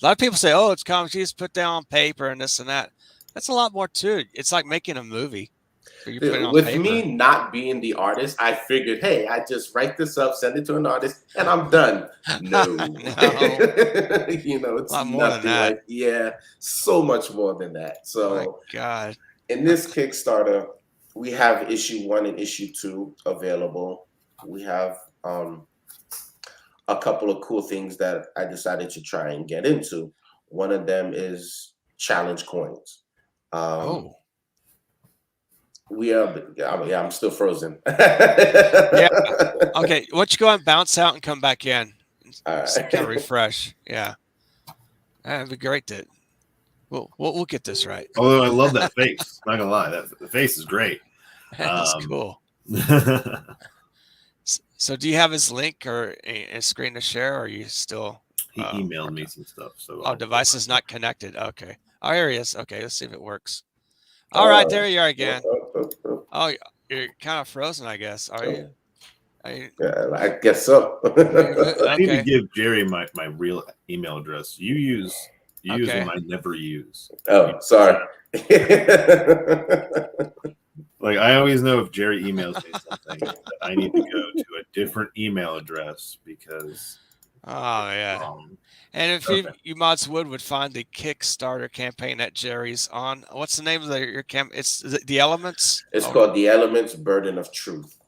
[SPEAKER 1] lot of people say, "Oh, it's comics. You just put down on paper and this and that." That's a lot more too. It's like making a movie.
[SPEAKER 2] With me not being the artist, I figured, hey, I just write this up, send it to an artist, and I'm done. No. It's nothing like, so much more than that. So
[SPEAKER 1] God.
[SPEAKER 2] In this Kickstarter, we have issue 1 and issue 2 available. We have a couple of cool things that I decided to try and get into. One of them is challenge coins. I'm still frozen.
[SPEAKER 1] Yeah. Okay. Why don't you go and bounce out and come back in?
[SPEAKER 2] All right.
[SPEAKER 1] Kind of refresh. Yeah. That'd be great. We'll get this right.
[SPEAKER 3] Although I love that face. Not gonna lie, the face is great.
[SPEAKER 1] That's cool. So do you have his link or a screen to share, or are you still?
[SPEAKER 3] He emailed me some stuff. So
[SPEAKER 1] device is not connected. Okay. Oh, here he is. Okay, let's see if it works. All right, there you are again. Oh, you're kind of frozen, I guess. Are you?
[SPEAKER 2] Yeah, I guess so.
[SPEAKER 3] I need to
[SPEAKER 1] Okay.
[SPEAKER 3] give Jerry my real email address. You use
[SPEAKER 1] Okay.
[SPEAKER 3] one I never use.
[SPEAKER 2] Oh, sorry.
[SPEAKER 3] Like I always know if Jerry emails me something that I need to go to a different email address because
[SPEAKER 1] Oh yeah.
[SPEAKER 3] wrong.
[SPEAKER 1] And if
[SPEAKER 3] Okay.
[SPEAKER 1] you mods would find the Kickstarter campaign that Jerry's on. What's the name of your camp? It's the Elements.
[SPEAKER 2] It's called The Elements Burden of Truth.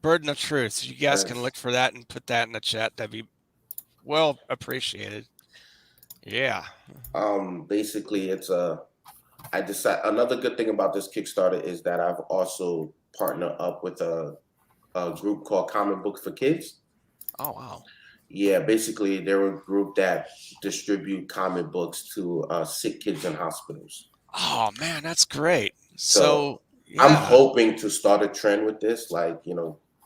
[SPEAKER 1] Burden of Truth. So you guys can
[SPEAKER 2] Yes.
[SPEAKER 1] look for that and put that in the chat. That'd be well appreciated. Yeah.
[SPEAKER 2] Basically I decide another good thing about this Kickstarter is that I've also partnered up with a group called Comic Book for Kids.
[SPEAKER 1] Oh wow.
[SPEAKER 2] Yeah, basically they're a group that distribute comic books to sick kids in hospitals.
[SPEAKER 1] Oh man, that's great.
[SPEAKER 2] So
[SPEAKER 1] So
[SPEAKER 2] I'm
[SPEAKER 1] yeah.
[SPEAKER 2] hoping to start a trend with this, like,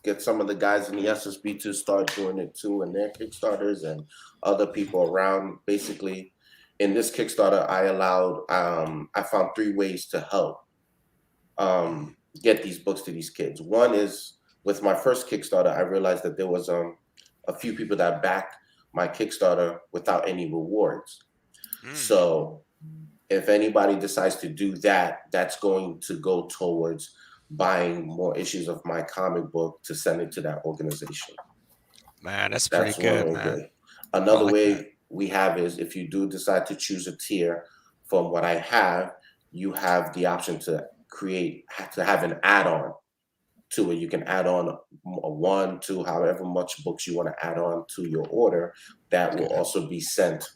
[SPEAKER 2] get some of the guys in the SSB to start doing it too in their Kickstarters and other people around. Basically, in this Kickstarter, I found 3 ways to help get these books to these kids. One is with my first Kickstarter, I realized that there was a few people that backed my Kickstarter without any rewards.
[SPEAKER 1] Mm.
[SPEAKER 2] So if anybody decides to do that, that's going to go towards buying more issues of my comic book to send it to that organization.
[SPEAKER 1] Man, that's
[SPEAKER 2] That's
[SPEAKER 1] pretty
[SPEAKER 2] one
[SPEAKER 1] good,
[SPEAKER 2] way.
[SPEAKER 1] man.
[SPEAKER 2] Another
[SPEAKER 1] like
[SPEAKER 2] way
[SPEAKER 1] that.
[SPEAKER 2] we have is if you do decide to choose a tier from what I have, you have the option to have an add-on to it. You can add on a 1, 2, however much books you want to add on to your order. That will
[SPEAKER 1] Okay.
[SPEAKER 2] also be sent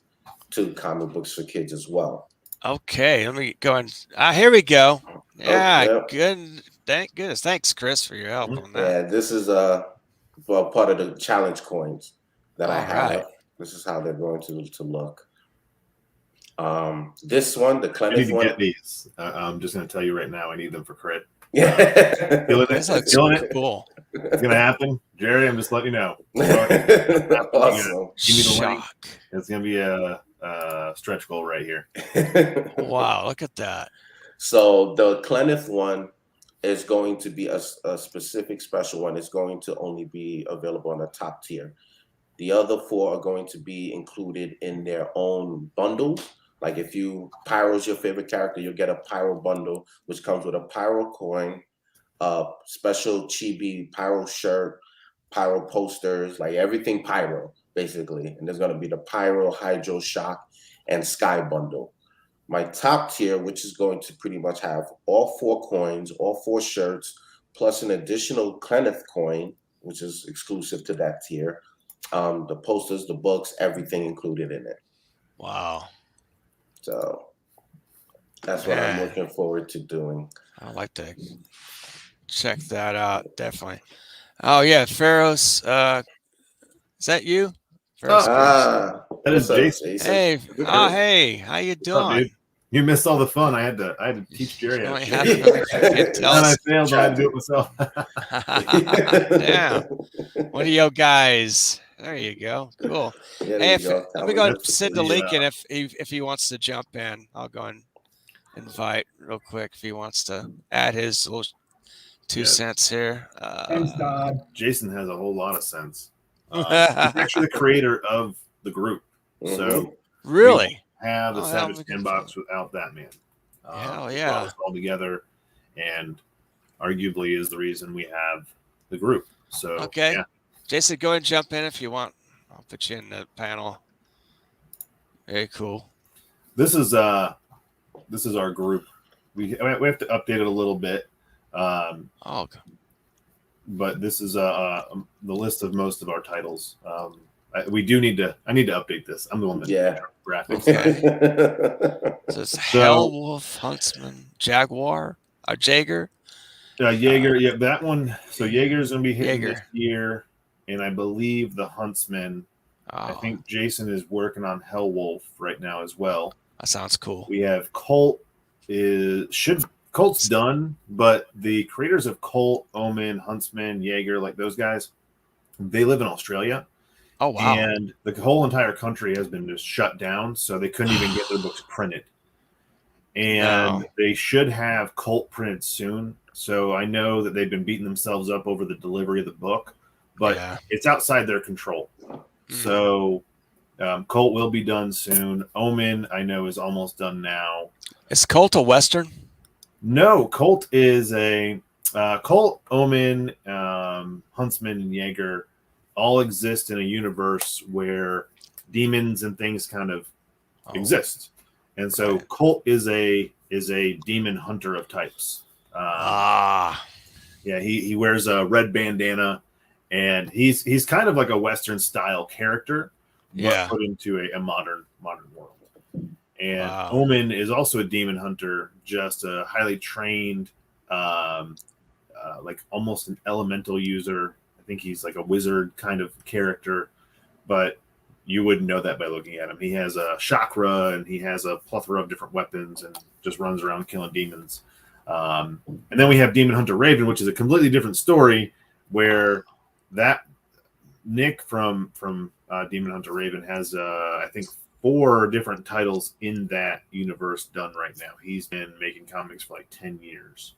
[SPEAKER 2] to Comic Books for Kids as well.
[SPEAKER 1] Okay, let me go and here we go. Yeah,
[SPEAKER 2] yeah.
[SPEAKER 1] good. Thank goodness. Thanks, Chris, for your help on that.
[SPEAKER 2] Yeah, this is part of the challenge coins that I
[SPEAKER 1] All right.
[SPEAKER 2] have. This is how they're going to look. This one, the
[SPEAKER 3] I need
[SPEAKER 2] Clenneth
[SPEAKER 3] to
[SPEAKER 2] one.
[SPEAKER 3] get these. I'm just going to tell you right now. I need them for crit.
[SPEAKER 2] Yeah,
[SPEAKER 1] This looks cool.
[SPEAKER 3] It's going to happen, Jerry. I'm just letting you know.
[SPEAKER 2] Awesome.
[SPEAKER 3] Give me the link.
[SPEAKER 1] Shock.
[SPEAKER 3] It's going to be a stretch goal right here.
[SPEAKER 1] Wow, look at that.
[SPEAKER 2] So the Clenneth one is going to be a specific special one. It's going to only be available on the top tier. The other 4 are going to be included in their own bundles. Like if Pyro's your favorite character, you'll get a Pyro bundle, which comes with a Pyro coin, special chibi Pyro shirt, Pyro posters, like everything Pyro, basically. And there's going to be the Pyro, Hydro Shock, and Sky bundle. My top tier, which is going to pretty much have all 4 coins, all 4 shirts, plus an additional Clenneth coin, which is exclusive to that tier. The posters, the books, everything included in it.
[SPEAKER 1] Wow.
[SPEAKER 2] So that's what I'm looking forward to doing.
[SPEAKER 1] I'd like to check that out, definitely. Oh yeah, Pharaoh's is that you? Pharaoh's
[SPEAKER 3] that is Jason.
[SPEAKER 1] Hey, hey, how you doing?
[SPEAKER 3] What's up, dude? You missed all the fun. I had to teach Jerry how to shoot.
[SPEAKER 2] And
[SPEAKER 3] I failed. I had to do it myself.
[SPEAKER 1] Damn. What are you guys? There you go. Cool. Hey, let me go and send the link in if he wants to jump in. I'll go and invite real quick if he wants to add his little 2 cents here.
[SPEAKER 4] Thanks, Todd.
[SPEAKER 3] Jason has a whole lot of sense. He's actually the creator of the group. So
[SPEAKER 1] really
[SPEAKER 3] have the Savage Sandbox without that man.
[SPEAKER 1] Hell yeah.
[SPEAKER 3] It's all together, and arguably is the reason we have the group. So
[SPEAKER 1] okay,
[SPEAKER 3] yeah.
[SPEAKER 1] Jason, go ahead and jump in if you want. I'll put you in the panel. Very cool.
[SPEAKER 3] This is our group. We have to update it a little bit. But this is the list of most of our titles. I need to update this. I'm the one that graphics.
[SPEAKER 1] Okay. So it's Hellwolf, Huntsman, Jaguar, Jaeger.
[SPEAKER 3] Jaeger, yeah, that one. So Jaeger's gonna be hitting this year, and I believe the Huntsman. I think Jason is working on Hellwolf right now as well.
[SPEAKER 1] That sounds cool.
[SPEAKER 3] We have Colt. Colt's done, but the creators of Colt, Omen, Huntsman, Jaeger, like those guys, they live in Australia.
[SPEAKER 1] Oh wow!
[SPEAKER 3] And the whole entire country has been just shut down, so they couldn't even get their books printed. And they should have Colt printed soon. So I know that they've been beating themselves up over the delivery of the book, but it's outside their control. So Colt will be done soon. Omen, I know, is almost done now.
[SPEAKER 1] Is Colt a Western?
[SPEAKER 3] No, Colt is a Colt, Omen, Huntsman, and Jaeger all exist in a universe where demons and things kind of exist, and so Colt is a demon hunter of types. Yeah, he wears a red bandana, and he's kind of like a Western style character, but put into a modern world. And Omen is also a demon hunter, just a highly trained, like almost an elemental user. I think he's like a wizard kind of character, but you wouldn't know that by looking at him. He has a chakra and he has a plethora of different weapons and just runs around killing demons. And then we have Demon Hunter Raven, which is a completely different story, where that Nick from Demon Hunter Raven has, I think, 4 different titles in that universe done right now. He's been making comics for like 10 years.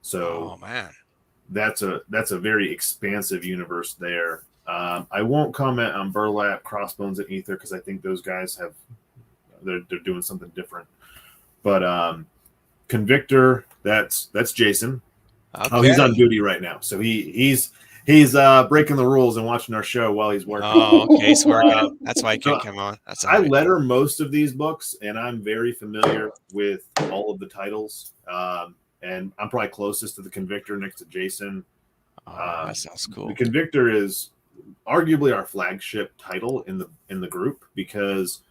[SPEAKER 3] So that's a very expansive universe there. I won't comment on Burlap, Crossbones, and Ether because I think those guys they're doing something different. But Convictor, that's Jason. Okay. Oh, he's on duty right now, so he's breaking the rules and watching our show while he's working.
[SPEAKER 1] Oh, okay, he's working. That's why he can't come on. That's
[SPEAKER 3] I letter most of these books, and I'm very familiar with all of the titles. And I'm probably closest to the Convictor next to Jason.
[SPEAKER 1] That sounds cool.
[SPEAKER 3] The Convictor is arguably our flagship title in the group because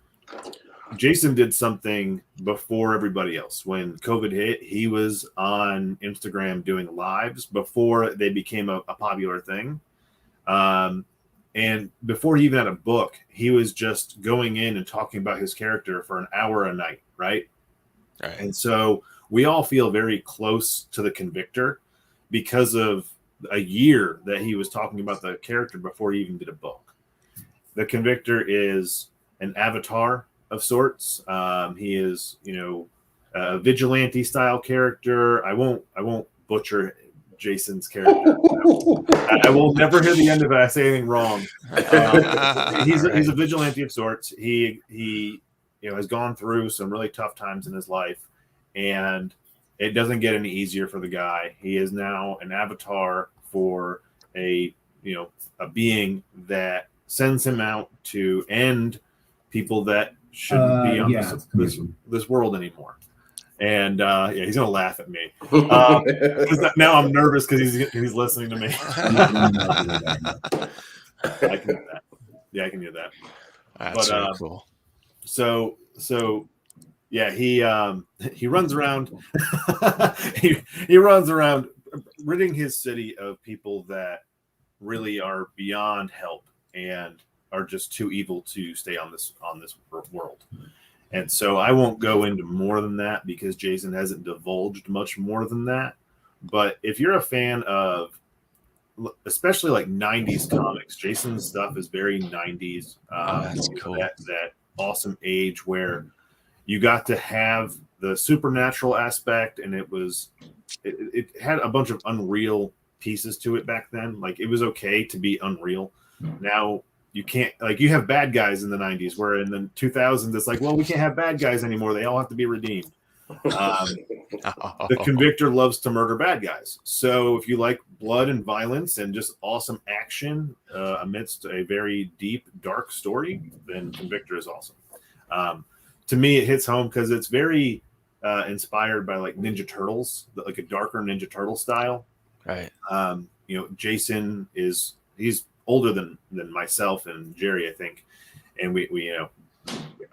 [SPEAKER 3] Jason did something before everybody else. When COVID hit, he was on Instagram doing lives before they became a popular thing. And before he even had a book, he was just going in and talking about his character for an hour a night, right? And so we all feel very close to the Convictor because of a year that he was talking about the character before he even did a book. The Convictor is an avatar of sorts. He is, a vigilante style character. I won't butcher Jason's character. I will never hear the end of it. I say anything wrong. He's a vigilante of sorts. He has gone through some really tough times in his life, and it doesn't get any easier for the guy. He is now an avatar for a being that sends him out to end people that shouldn't be on this world anymore. And he's gonna laugh at me. Now I'm nervous because he's listening to me. I can do that. Yeah, I can do that.
[SPEAKER 1] That's really cool.
[SPEAKER 3] So yeah, he runs around. he runs around, ridding his city of people that really are beyond help and are just too evil to stay on this world. And so I won't go into more than that because Jason hasn't divulged much more than that. But if you're a fan of, especially like 90s comics, Jason's stuff is very 90s.
[SPEAKER 1] That's cool.
[SPEAKER 3] That awesome age where you got to have the supernatural aspect, and it had a bunch of unreal pieces to it back then. Like, it was okay to be unreal. Now you can't, like, you have bad guys in the 90s, where in the 2000s it's like, well, we can't have bad guys anymore. They all have to be redeemed. The Convictor loves to murder bad guys. So if you like blood and violence and just awesome action amidst a very deep, dark story, then Convictor is awesome. To me, it hits home because it's very inspired by like Ninja Turtles, like a darker Ninja Turtle style.
[SPEAKER 1] Right.
[SPEAKER 3] Jason he's older than myself and Jerry, I think, and we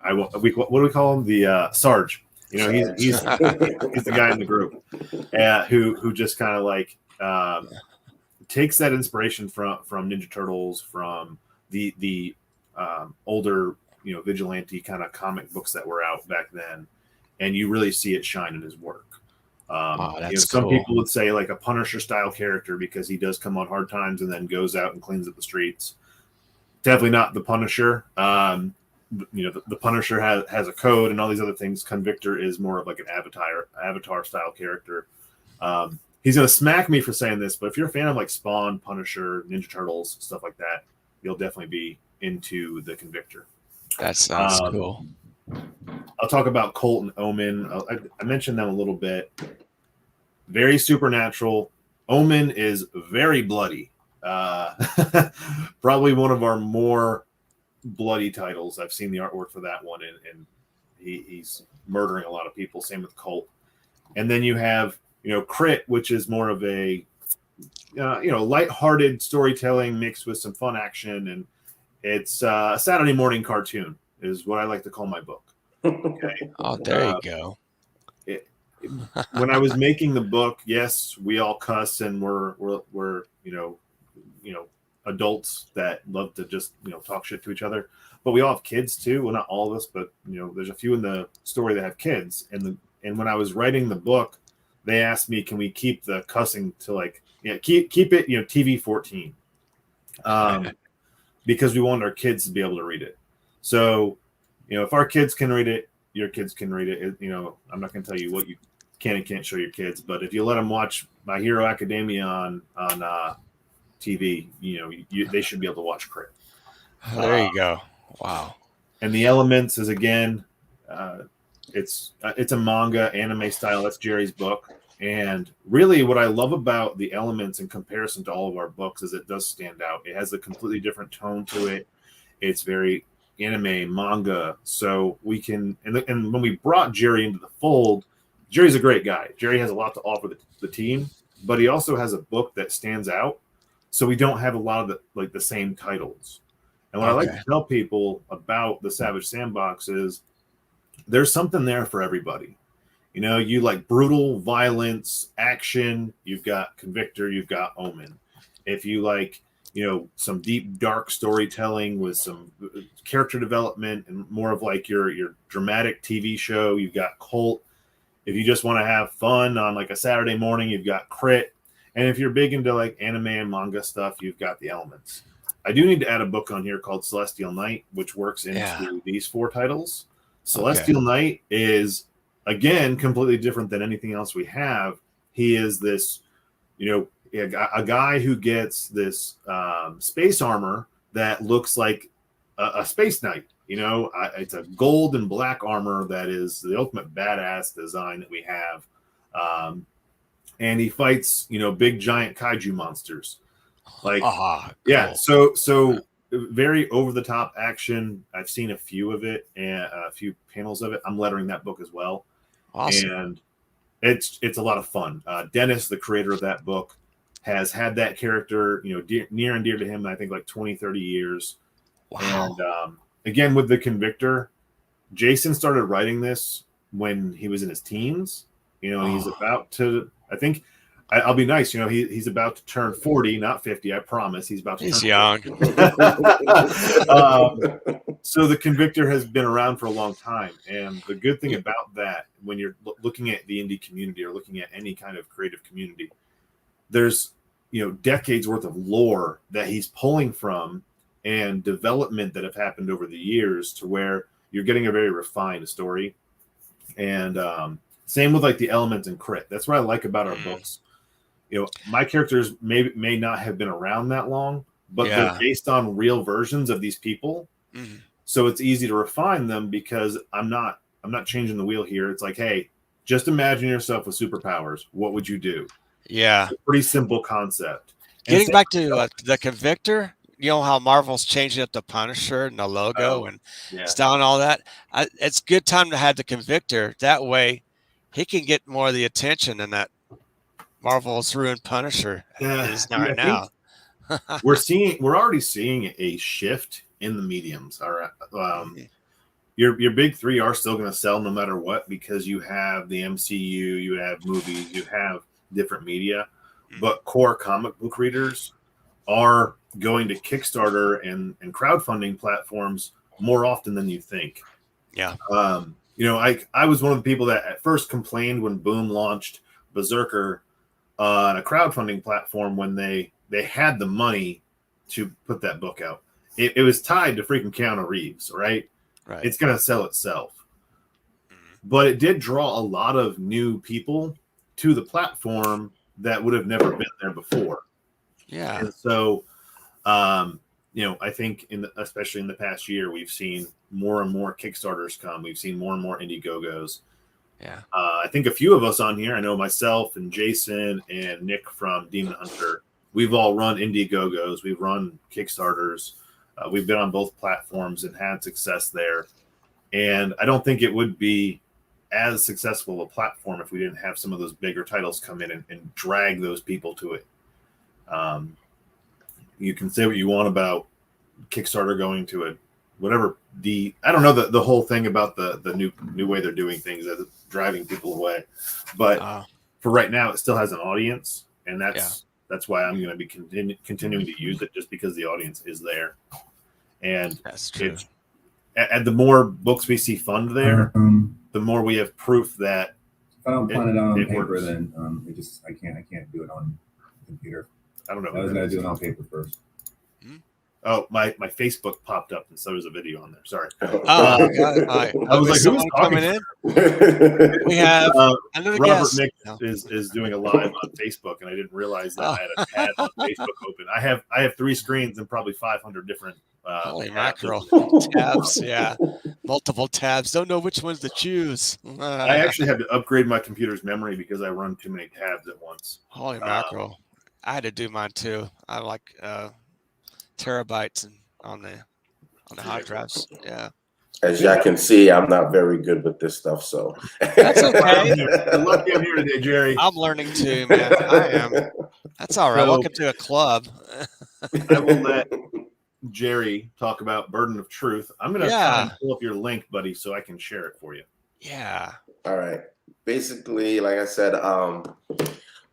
[SPEAKER 3] what do we call him? The Sarge. He's the guy in the group who just kind of like takes that inspiration from Ninja Turtles, from the older vigilante kind of comic books that were out back then, and you really see it shine in his work. Some
[SPEAKER 1] cool.
[SPEAKER 3] People would say like a Punisher style character because he does come on hard times and then goes out and cleans up the streets. Definitely not the Punisher. The Punisher has a code and all these other things. Convictor is more of like an avatar style character. he's gonna smack me for saying this, but if you're a fan of like Spawn, Punisher, Ninja Turtles, stuff like that, you'll definitely be into the Convictor.
[SPEAKER 1] That sounds cool.
[SPEAKER 3] I'll talk about Colt and Omen. I mentioned them a little bit. Very supernatural. Omen is very bloody. Probably one of our more bloody titles. I've seen the artwork for that one, and he's murdering a lot of people. Same with Colt. And then you have, Crit, which is more of a, lighthearted storytelling mixed with some fun action. And it's a Saturday morning cartoon is what I like to call my book. Okay.
[SPEAKER 1] Oh, there you go.
[SPEAKER 3] When I was making the book, yes, we all cuss and we're adults that love to just talk shit to each other, but we all have kids too. Well, not all of us, but there's a few in the story that have kids. And when I was writing the book, they asked me, can we keep the cussing to keep it TV 14, because we want our kids to be able to read it. So if our kids can read it, your kids can read it. I'm not going to tell you what you can and can't show your kids, but if you let them watch My Hero Academia on TV, they should be able to watch Crit.
[SPEAKER 1] There you go. Wow.
[SPEAKER 3] And the Elements is, again, it's a manga anime style. That's Jerry's book. And really what I love about the Elements in comparison to all of our books is it does stand out. It has a completely different tone to it. It's very anime manga. So we can, and when we brought Jerry into the fold, Jerry's a great guy. Jerry has a lot to offer the team, but he also has a book that stands out. So we don't have a lot of the same titles. And what I like to tell people about the Savage Sandbox is there's something there for everybody. You like brutal violence, action, you've got Convictor, you've got Omen. If you like, some deep, dark storytelling with some character development and more of like your dramatic TV show, you've got Colt. If you just want to have fun on like a Saturday morning, you've got Crit. And if you're big into like anime and manga stuff, you've got the Elements. I do need to add a book on here called Celestial Knight, which works into these 4 titles. Celestial Knight is, again, completely different than anything else we have. He is this, a guy who gets this space armor that looks like a space knight. It's a gold and black armor that is the ultimate badass design that we have. And he fights, big giant kaiju monsters. Yeah. So very over the top action. I've seen a few of it and a few panels of it. I'm lettering that book as well.
[SPEAKER 1] Awesome. And
[SPEAKER 3] it's a lot of fun. Dennis, the creator of that book, has had that character, near and dear to him, I think like 20, 30 years.
[SPEAKER 1] Wow.
[SPEAKER 3] And again, with the Convictor, Jason started writing this when he was in his teens, and he's about to, I think, I'll be nice, he's about to turn 40, not 50, I promise. He's about to
[SPEAKER 1] He's
[SPEAKER 3] turn
[SPEAKER 1] young.
[SPEAKER 3] So the Convictor has been around for a long time. And the good thing about that, when you're looking at the indie community or looking at any kind of creative community, there's, decades worth of lore that he's pulling from and development that have happened over the years to where you're getting a very refined story. And same with like the Elements and Crit. That's what I like about our books. My characters may not have been around that long, but they're based on real versions of these people. Mm-hmm. So it's easy to refine them because I'm not changing the wheel here. It's like, hey, just imagine yourself with superpowers. What would you do?
[SPEAKER 1] Yeah.
[SPEAKER 3] It's a pretty simple concept.
[SPEAKER 1] Getting back to the Convictor, how Marvel's changing up the Punisher and the logo and style and all that. It's good time to have the Convictor. That way he can get more of the attention than that Marvel's ruined Punisher is right now.
[SPEAKER 3] We're already seeing a shift in the mediums. All right. Your big 3 are still going to sell no matter what, because you have the MCU, you have movies, you have different media, but core comic book readers are going to Kickstarter and crowdfunding platforms more often than you think.
[SPEAKER 1] Yeah.
[SPEAKER 3] I was one of the people that at first complained when Boom launched Berserker on a crowdfunding platform when they had the money to put that book out. It was tied to freaking Keanu Reeves, right?
[SPEAKER 1] Right.
[SPEAKER 3] It's going to sell itself. But it did draw a lot of new people to the platform that would have never been there before.
[SPEAKER 1] Yeah.
[SPEAKER 3] And so, I think especially in the past year, we've seen more and more Kickstarters come. We've seen more and more Indiegogos.
[SPEAKER 1] Yeah.
[SPEAKER 3] I think a few of us on here, I know myself and Jason and Nick from Demon Hunter, we've all run Indiegogos. We've run Kickstarters. We've been on both platforms and had success there. And I don't think it would be as successful a platform if we didn't have some of those bigger titles come in and drag those people to it. You can say what you want about Kickstarter going to it, whatever I don't know the whole thing about the new way they're doing things as driving people away, but for right now it still has an audience, and that's why I'm going to be continuing to use it, just because the audience is there. And
[SPEAKER 1] that's true.
[SPEAKER 3] And the more books we see fund there, the more we have proof that
[SPEAKER 4] if I don't plan it out on paper, works. Then I can't do it on computer.
[SPEAKER 3] I don't know.
[SPEAKER 4] I was going to do it on paper first.
[SPEAKER 3] Oh, my Facebook popped up, and so there's a video on there. Sorry.
[SPEAKER 1] I was like, who's coming in? We have
[SPEAKER 3] Robert Nick is doing a live on Facebook, and I didn't realize that I had a tab on Facebook open. I have 3 screens and probably 500 different
[SPEAKER 1] holy mackerel tabs. Yeah, multiple tabs. Don't know which ones to choose.
[SPEAKER 3] I actually had to upgrade my computer's memory because I run too many tabs at once.
[SPEAKER 1] Holy mackerel! I had to do mine too. I like terabytes and on the hard drives. Yeah.
[SPEAKER 2] As y'all can see, I'm not very good with this stuff, so
[SPEAKER 1] that's okay.
[SPEAKER 3] I'm lucky I'm here today, Jerry.
[SPEAKER 1] I'm learning too, man. I am. That's all right.
[SPEAKER 3] So,
[SPEAKER 1] welcome to a club.
[SPEAKER 3] I will let Jerry talk about Burden of Truth. I'm going to try and pull up your link, buddy, so I can share it for you.
[SPEAKER 1] Yeah.
[SPEAKER 2] All right. Basically, like I said,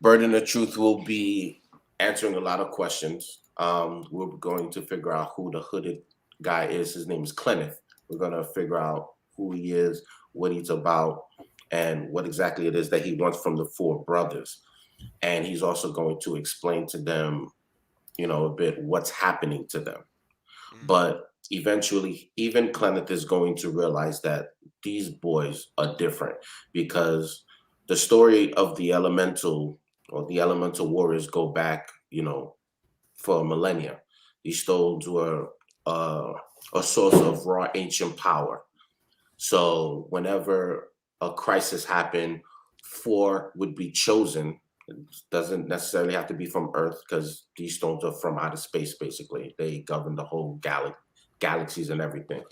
[SPEAKER 2] Burden of Truth will be answering a lot of questions. We're going to figure out who the hooded guy is. His name is Clenneth. We're going to figure out who he is, what he's about, and what exactly it is that he wants from the 4 brothers. And he's also going to explain to them, a bit what's happening to them. But eventually, even Clenneth is going to realize that these boys are different, because the story of the elemental warriors go back, for millennia. These stones were a source of raw ancient power. So whenever a crisis happened, 4 would be chosen. It doesn't necessarily have to be from Earth, because these stones are from outer space, basically. They govern the whole galaxies and everything.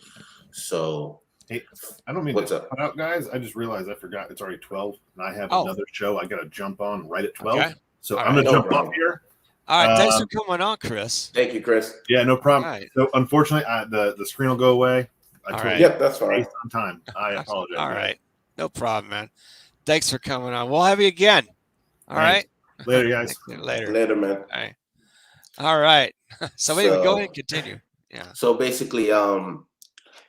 [SPEAKER 2] So
[SPEAKER 3] hey, I don't mean to cut out, guys. I just realized I forgot it's already 12, and I have another show I got to jump on right at 12. Okay. So I'm going to jump off here.
[SPEAKER 1] All right, thanks for coming on, Chris.
[SPEAKER 2] Thank you, Chris.
[SPEAKER 3] Yeah, no problem. Right. So unfortunately, the screen will go away.
[SPEAKER 2] Yep, that's fine.
[SPEAKER 3] On time. I apologize.
[SPEAKER 1] All right, no problem, man. Thanks for coming on. We'll have you again. All right.
[SPEAKER 3] Later, guys.
[SPEAKER 2] Later, man.
[SPEAKER 1] All right. So anyway, go ahead and continue. Yeah.
[SPEAKER 2] So basically, 4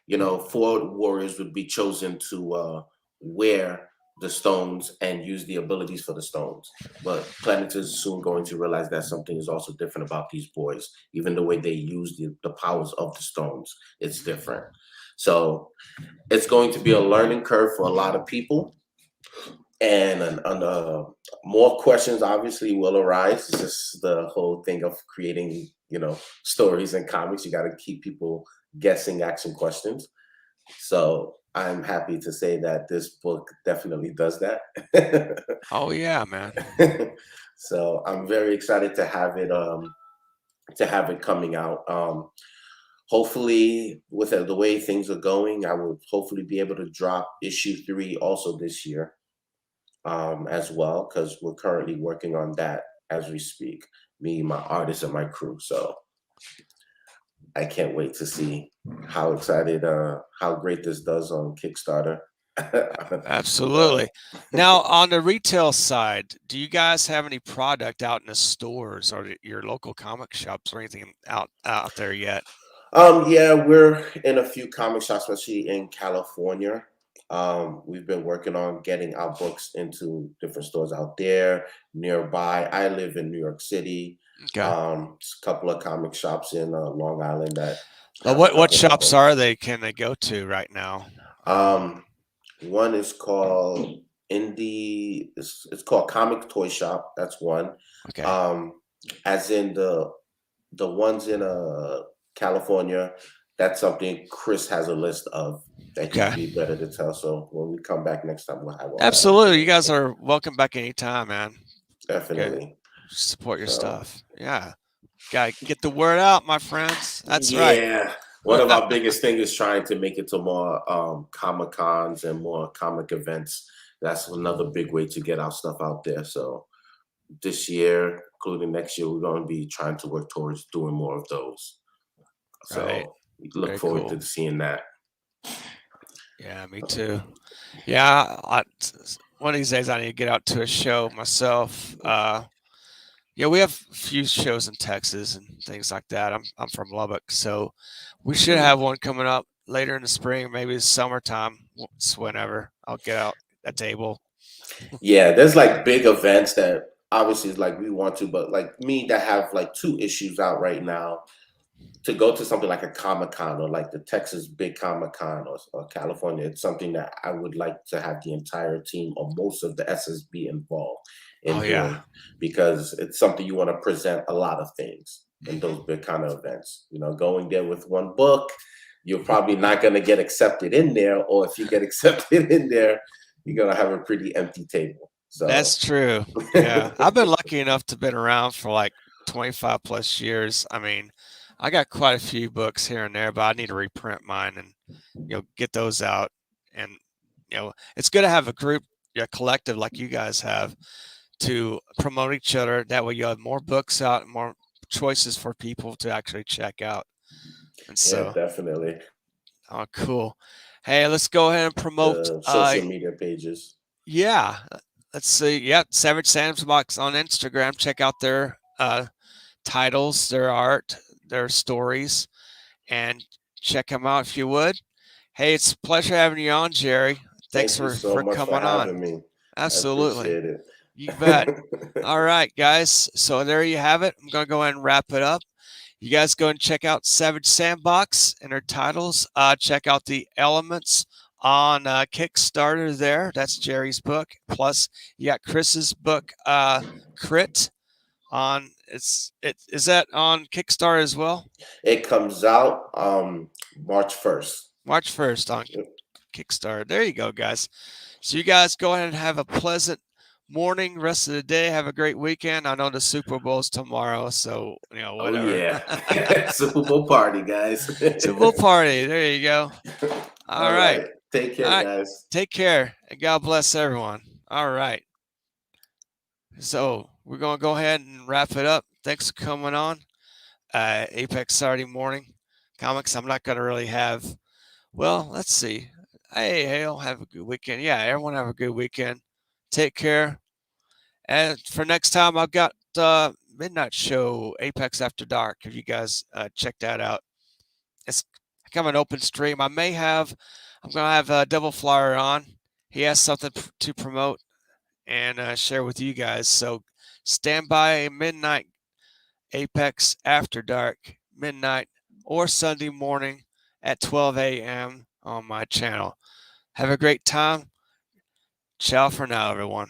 [SPEAKER 2] warriors would be chosen to wear the stones and use the abilities for the stones. But Planet is soon going to realize that something is also different about these boys. Even the way they use the powers of the stones, it's different. So it's going to be a learning curve for a lot of people. And more questions obviously will arise. It's just the whole thing of creating, stories and comics. You got to keep people guessing, asking questions. So I'm happy to say that this book definitely does that.
[SPEAKER 1] Oh yeah, man.
[SPEAKER 2] So I'm very excited to have it coming out. Hopefully, with the way things are going, I will hopefully be able to drop issue 3 also this year, as well, because we're currently working on that as we speak. Me, my artist, and my crew. So I can't wait to see how great this does on Kickstarter.
[SPEAKER 1] Absolutely. Now, on the retail side, do you guys have any product out in the stores or your local comic shops or anything out there yet?
[SPEAKER 2] Yeah, we're in a few comic shops, especially in California. We've been working on getting our books into different stores out there nearby. I live in New York City. Okay. A couple of comic shops in Long Island that.
[SPEAKER 1] What shops are they? Can they go to right now?
[SPEAKER 2] One is called it's called Comic Toy Shop. That's one.
[SPEAKER 1] Okay.
[SPEAKER 2] As in the ones in California, that's something Chris has a list of that he'd be better to tell. So when we come back next time, we'll have all
[SPEAKER 1] Absolutely. You guys are welcome back anytime, man.
[SPEAKER 2] Definitely.
[SPEAKER 1] Okay. Support your stuff. Yeah. Gotta get the word out, my friends. That's right.
[SPEAKER 2] Yeah. One of our biggest things is trying to make it to more Comic Cons and more comic events. That's another big way to get our stuff out there. So this year, including next year, we're going to be trying to work towards doing more of those. So look forward to seeing that.
[SPEAKER 1] Yeah, me too. Yeah, one of these days I need to get out to a show myself. Yeah, we have a few shows in Texas and things like that. I'm from Lubbock, so we should have one coming up later in the spring, maybe summertime. It's whenever I'll get out a table.
[SPEAKER 2] Yeah, there's like big events that obviously like we want to, but like me that have like 2 issues out right now, to go to something like a Comic-Con or like the Texas Big Comic-Con or California, it's something that I would like to have the entire team or most of the SSB involved in doing, because it's something you want to present a lot of things in those big kind of events. You know, going there with one book, you're probably not going to get accepted in there, or if you get accepted in there, you're going to have a pretty empty table. So
[SPEAKER 1] that's true. Yeah, I've been lucky enough to been around for like 25 plus years. I mean, I got quite a few books here and there, but I need to reprint mine and get those out. And it's good to have a group, a collective like you guys have, to promote each other. That way you have more books out and more choices for people to actually check out. And so
[SPEAKER 2] definitely.
[SPEAKER 1] Oh, cool. Hey, let's go ahead and promote
[SPEAKER 2] the social media pages.
[SPEAKER 1] Yeah. Let's see. Yep. Savage Sandbox on Instagram. Check out their titles, their art, their stories, and check them out if you would. Hey, it's a pleasure having you on, Jerry. Thanks
[SPEAKER 2] Thank you
[SPEAKER 1] for
[SPEAKER 2] much
[SPEAKER 1] coming
[SPEAKER 2] having
[SPEAKER 1] on.
[SPEAKER 2] me.
[SPEAKER 1] Absolutely.
[SPEAKER 2] I appreciate it.
[SPEAKER 1] You bet. All right, guys. So there you have it. I'm going to go ahead and wrap it up. You guys go and check out Savage Sandbox and her titles. Check out the elements on Kickstarter there. That's Jerry's book. Plus, you got Chris's book, Crit. Is that on Kickstarter as well?
[SPEAKER 2] It comes out March 1st.
[SPEAKER 1] March 1st on Kickstarter. There you go, guys. So you guys go ahead and have a pleasant morning, rest of the day. Have a great weekend. I know the Super Bowl's tomorrow, so whatever.
[SPEAKER 2] Oh yeah. Super Bowl party, guys.
[SPEAKER 1] Super Bowl party. There you go. All right.
[SPEAKER 2] Take care, guys.
[SPEAKER 1] Take care, and God bless everyone. All right. So we're going to go ahead and wrap it up. Thanks for coming on. Apex Saturday Morning Comics. I'm not going to really have, well, let's see. Hey, I'll have a good weekend. Yeah, everyone have a good weekend. Take care. And for next time, I've got Midnight Show, Apex After Dark. If you guys check that out. It's kind of an open stream. I'm going to have Devil Flyer on. He has something to promote and share with you guys. So stand by midnight Apex After Dark, midnight or Sunday morning at 12 a.m. on my channel. Have a great time. Ciao for now, everyone.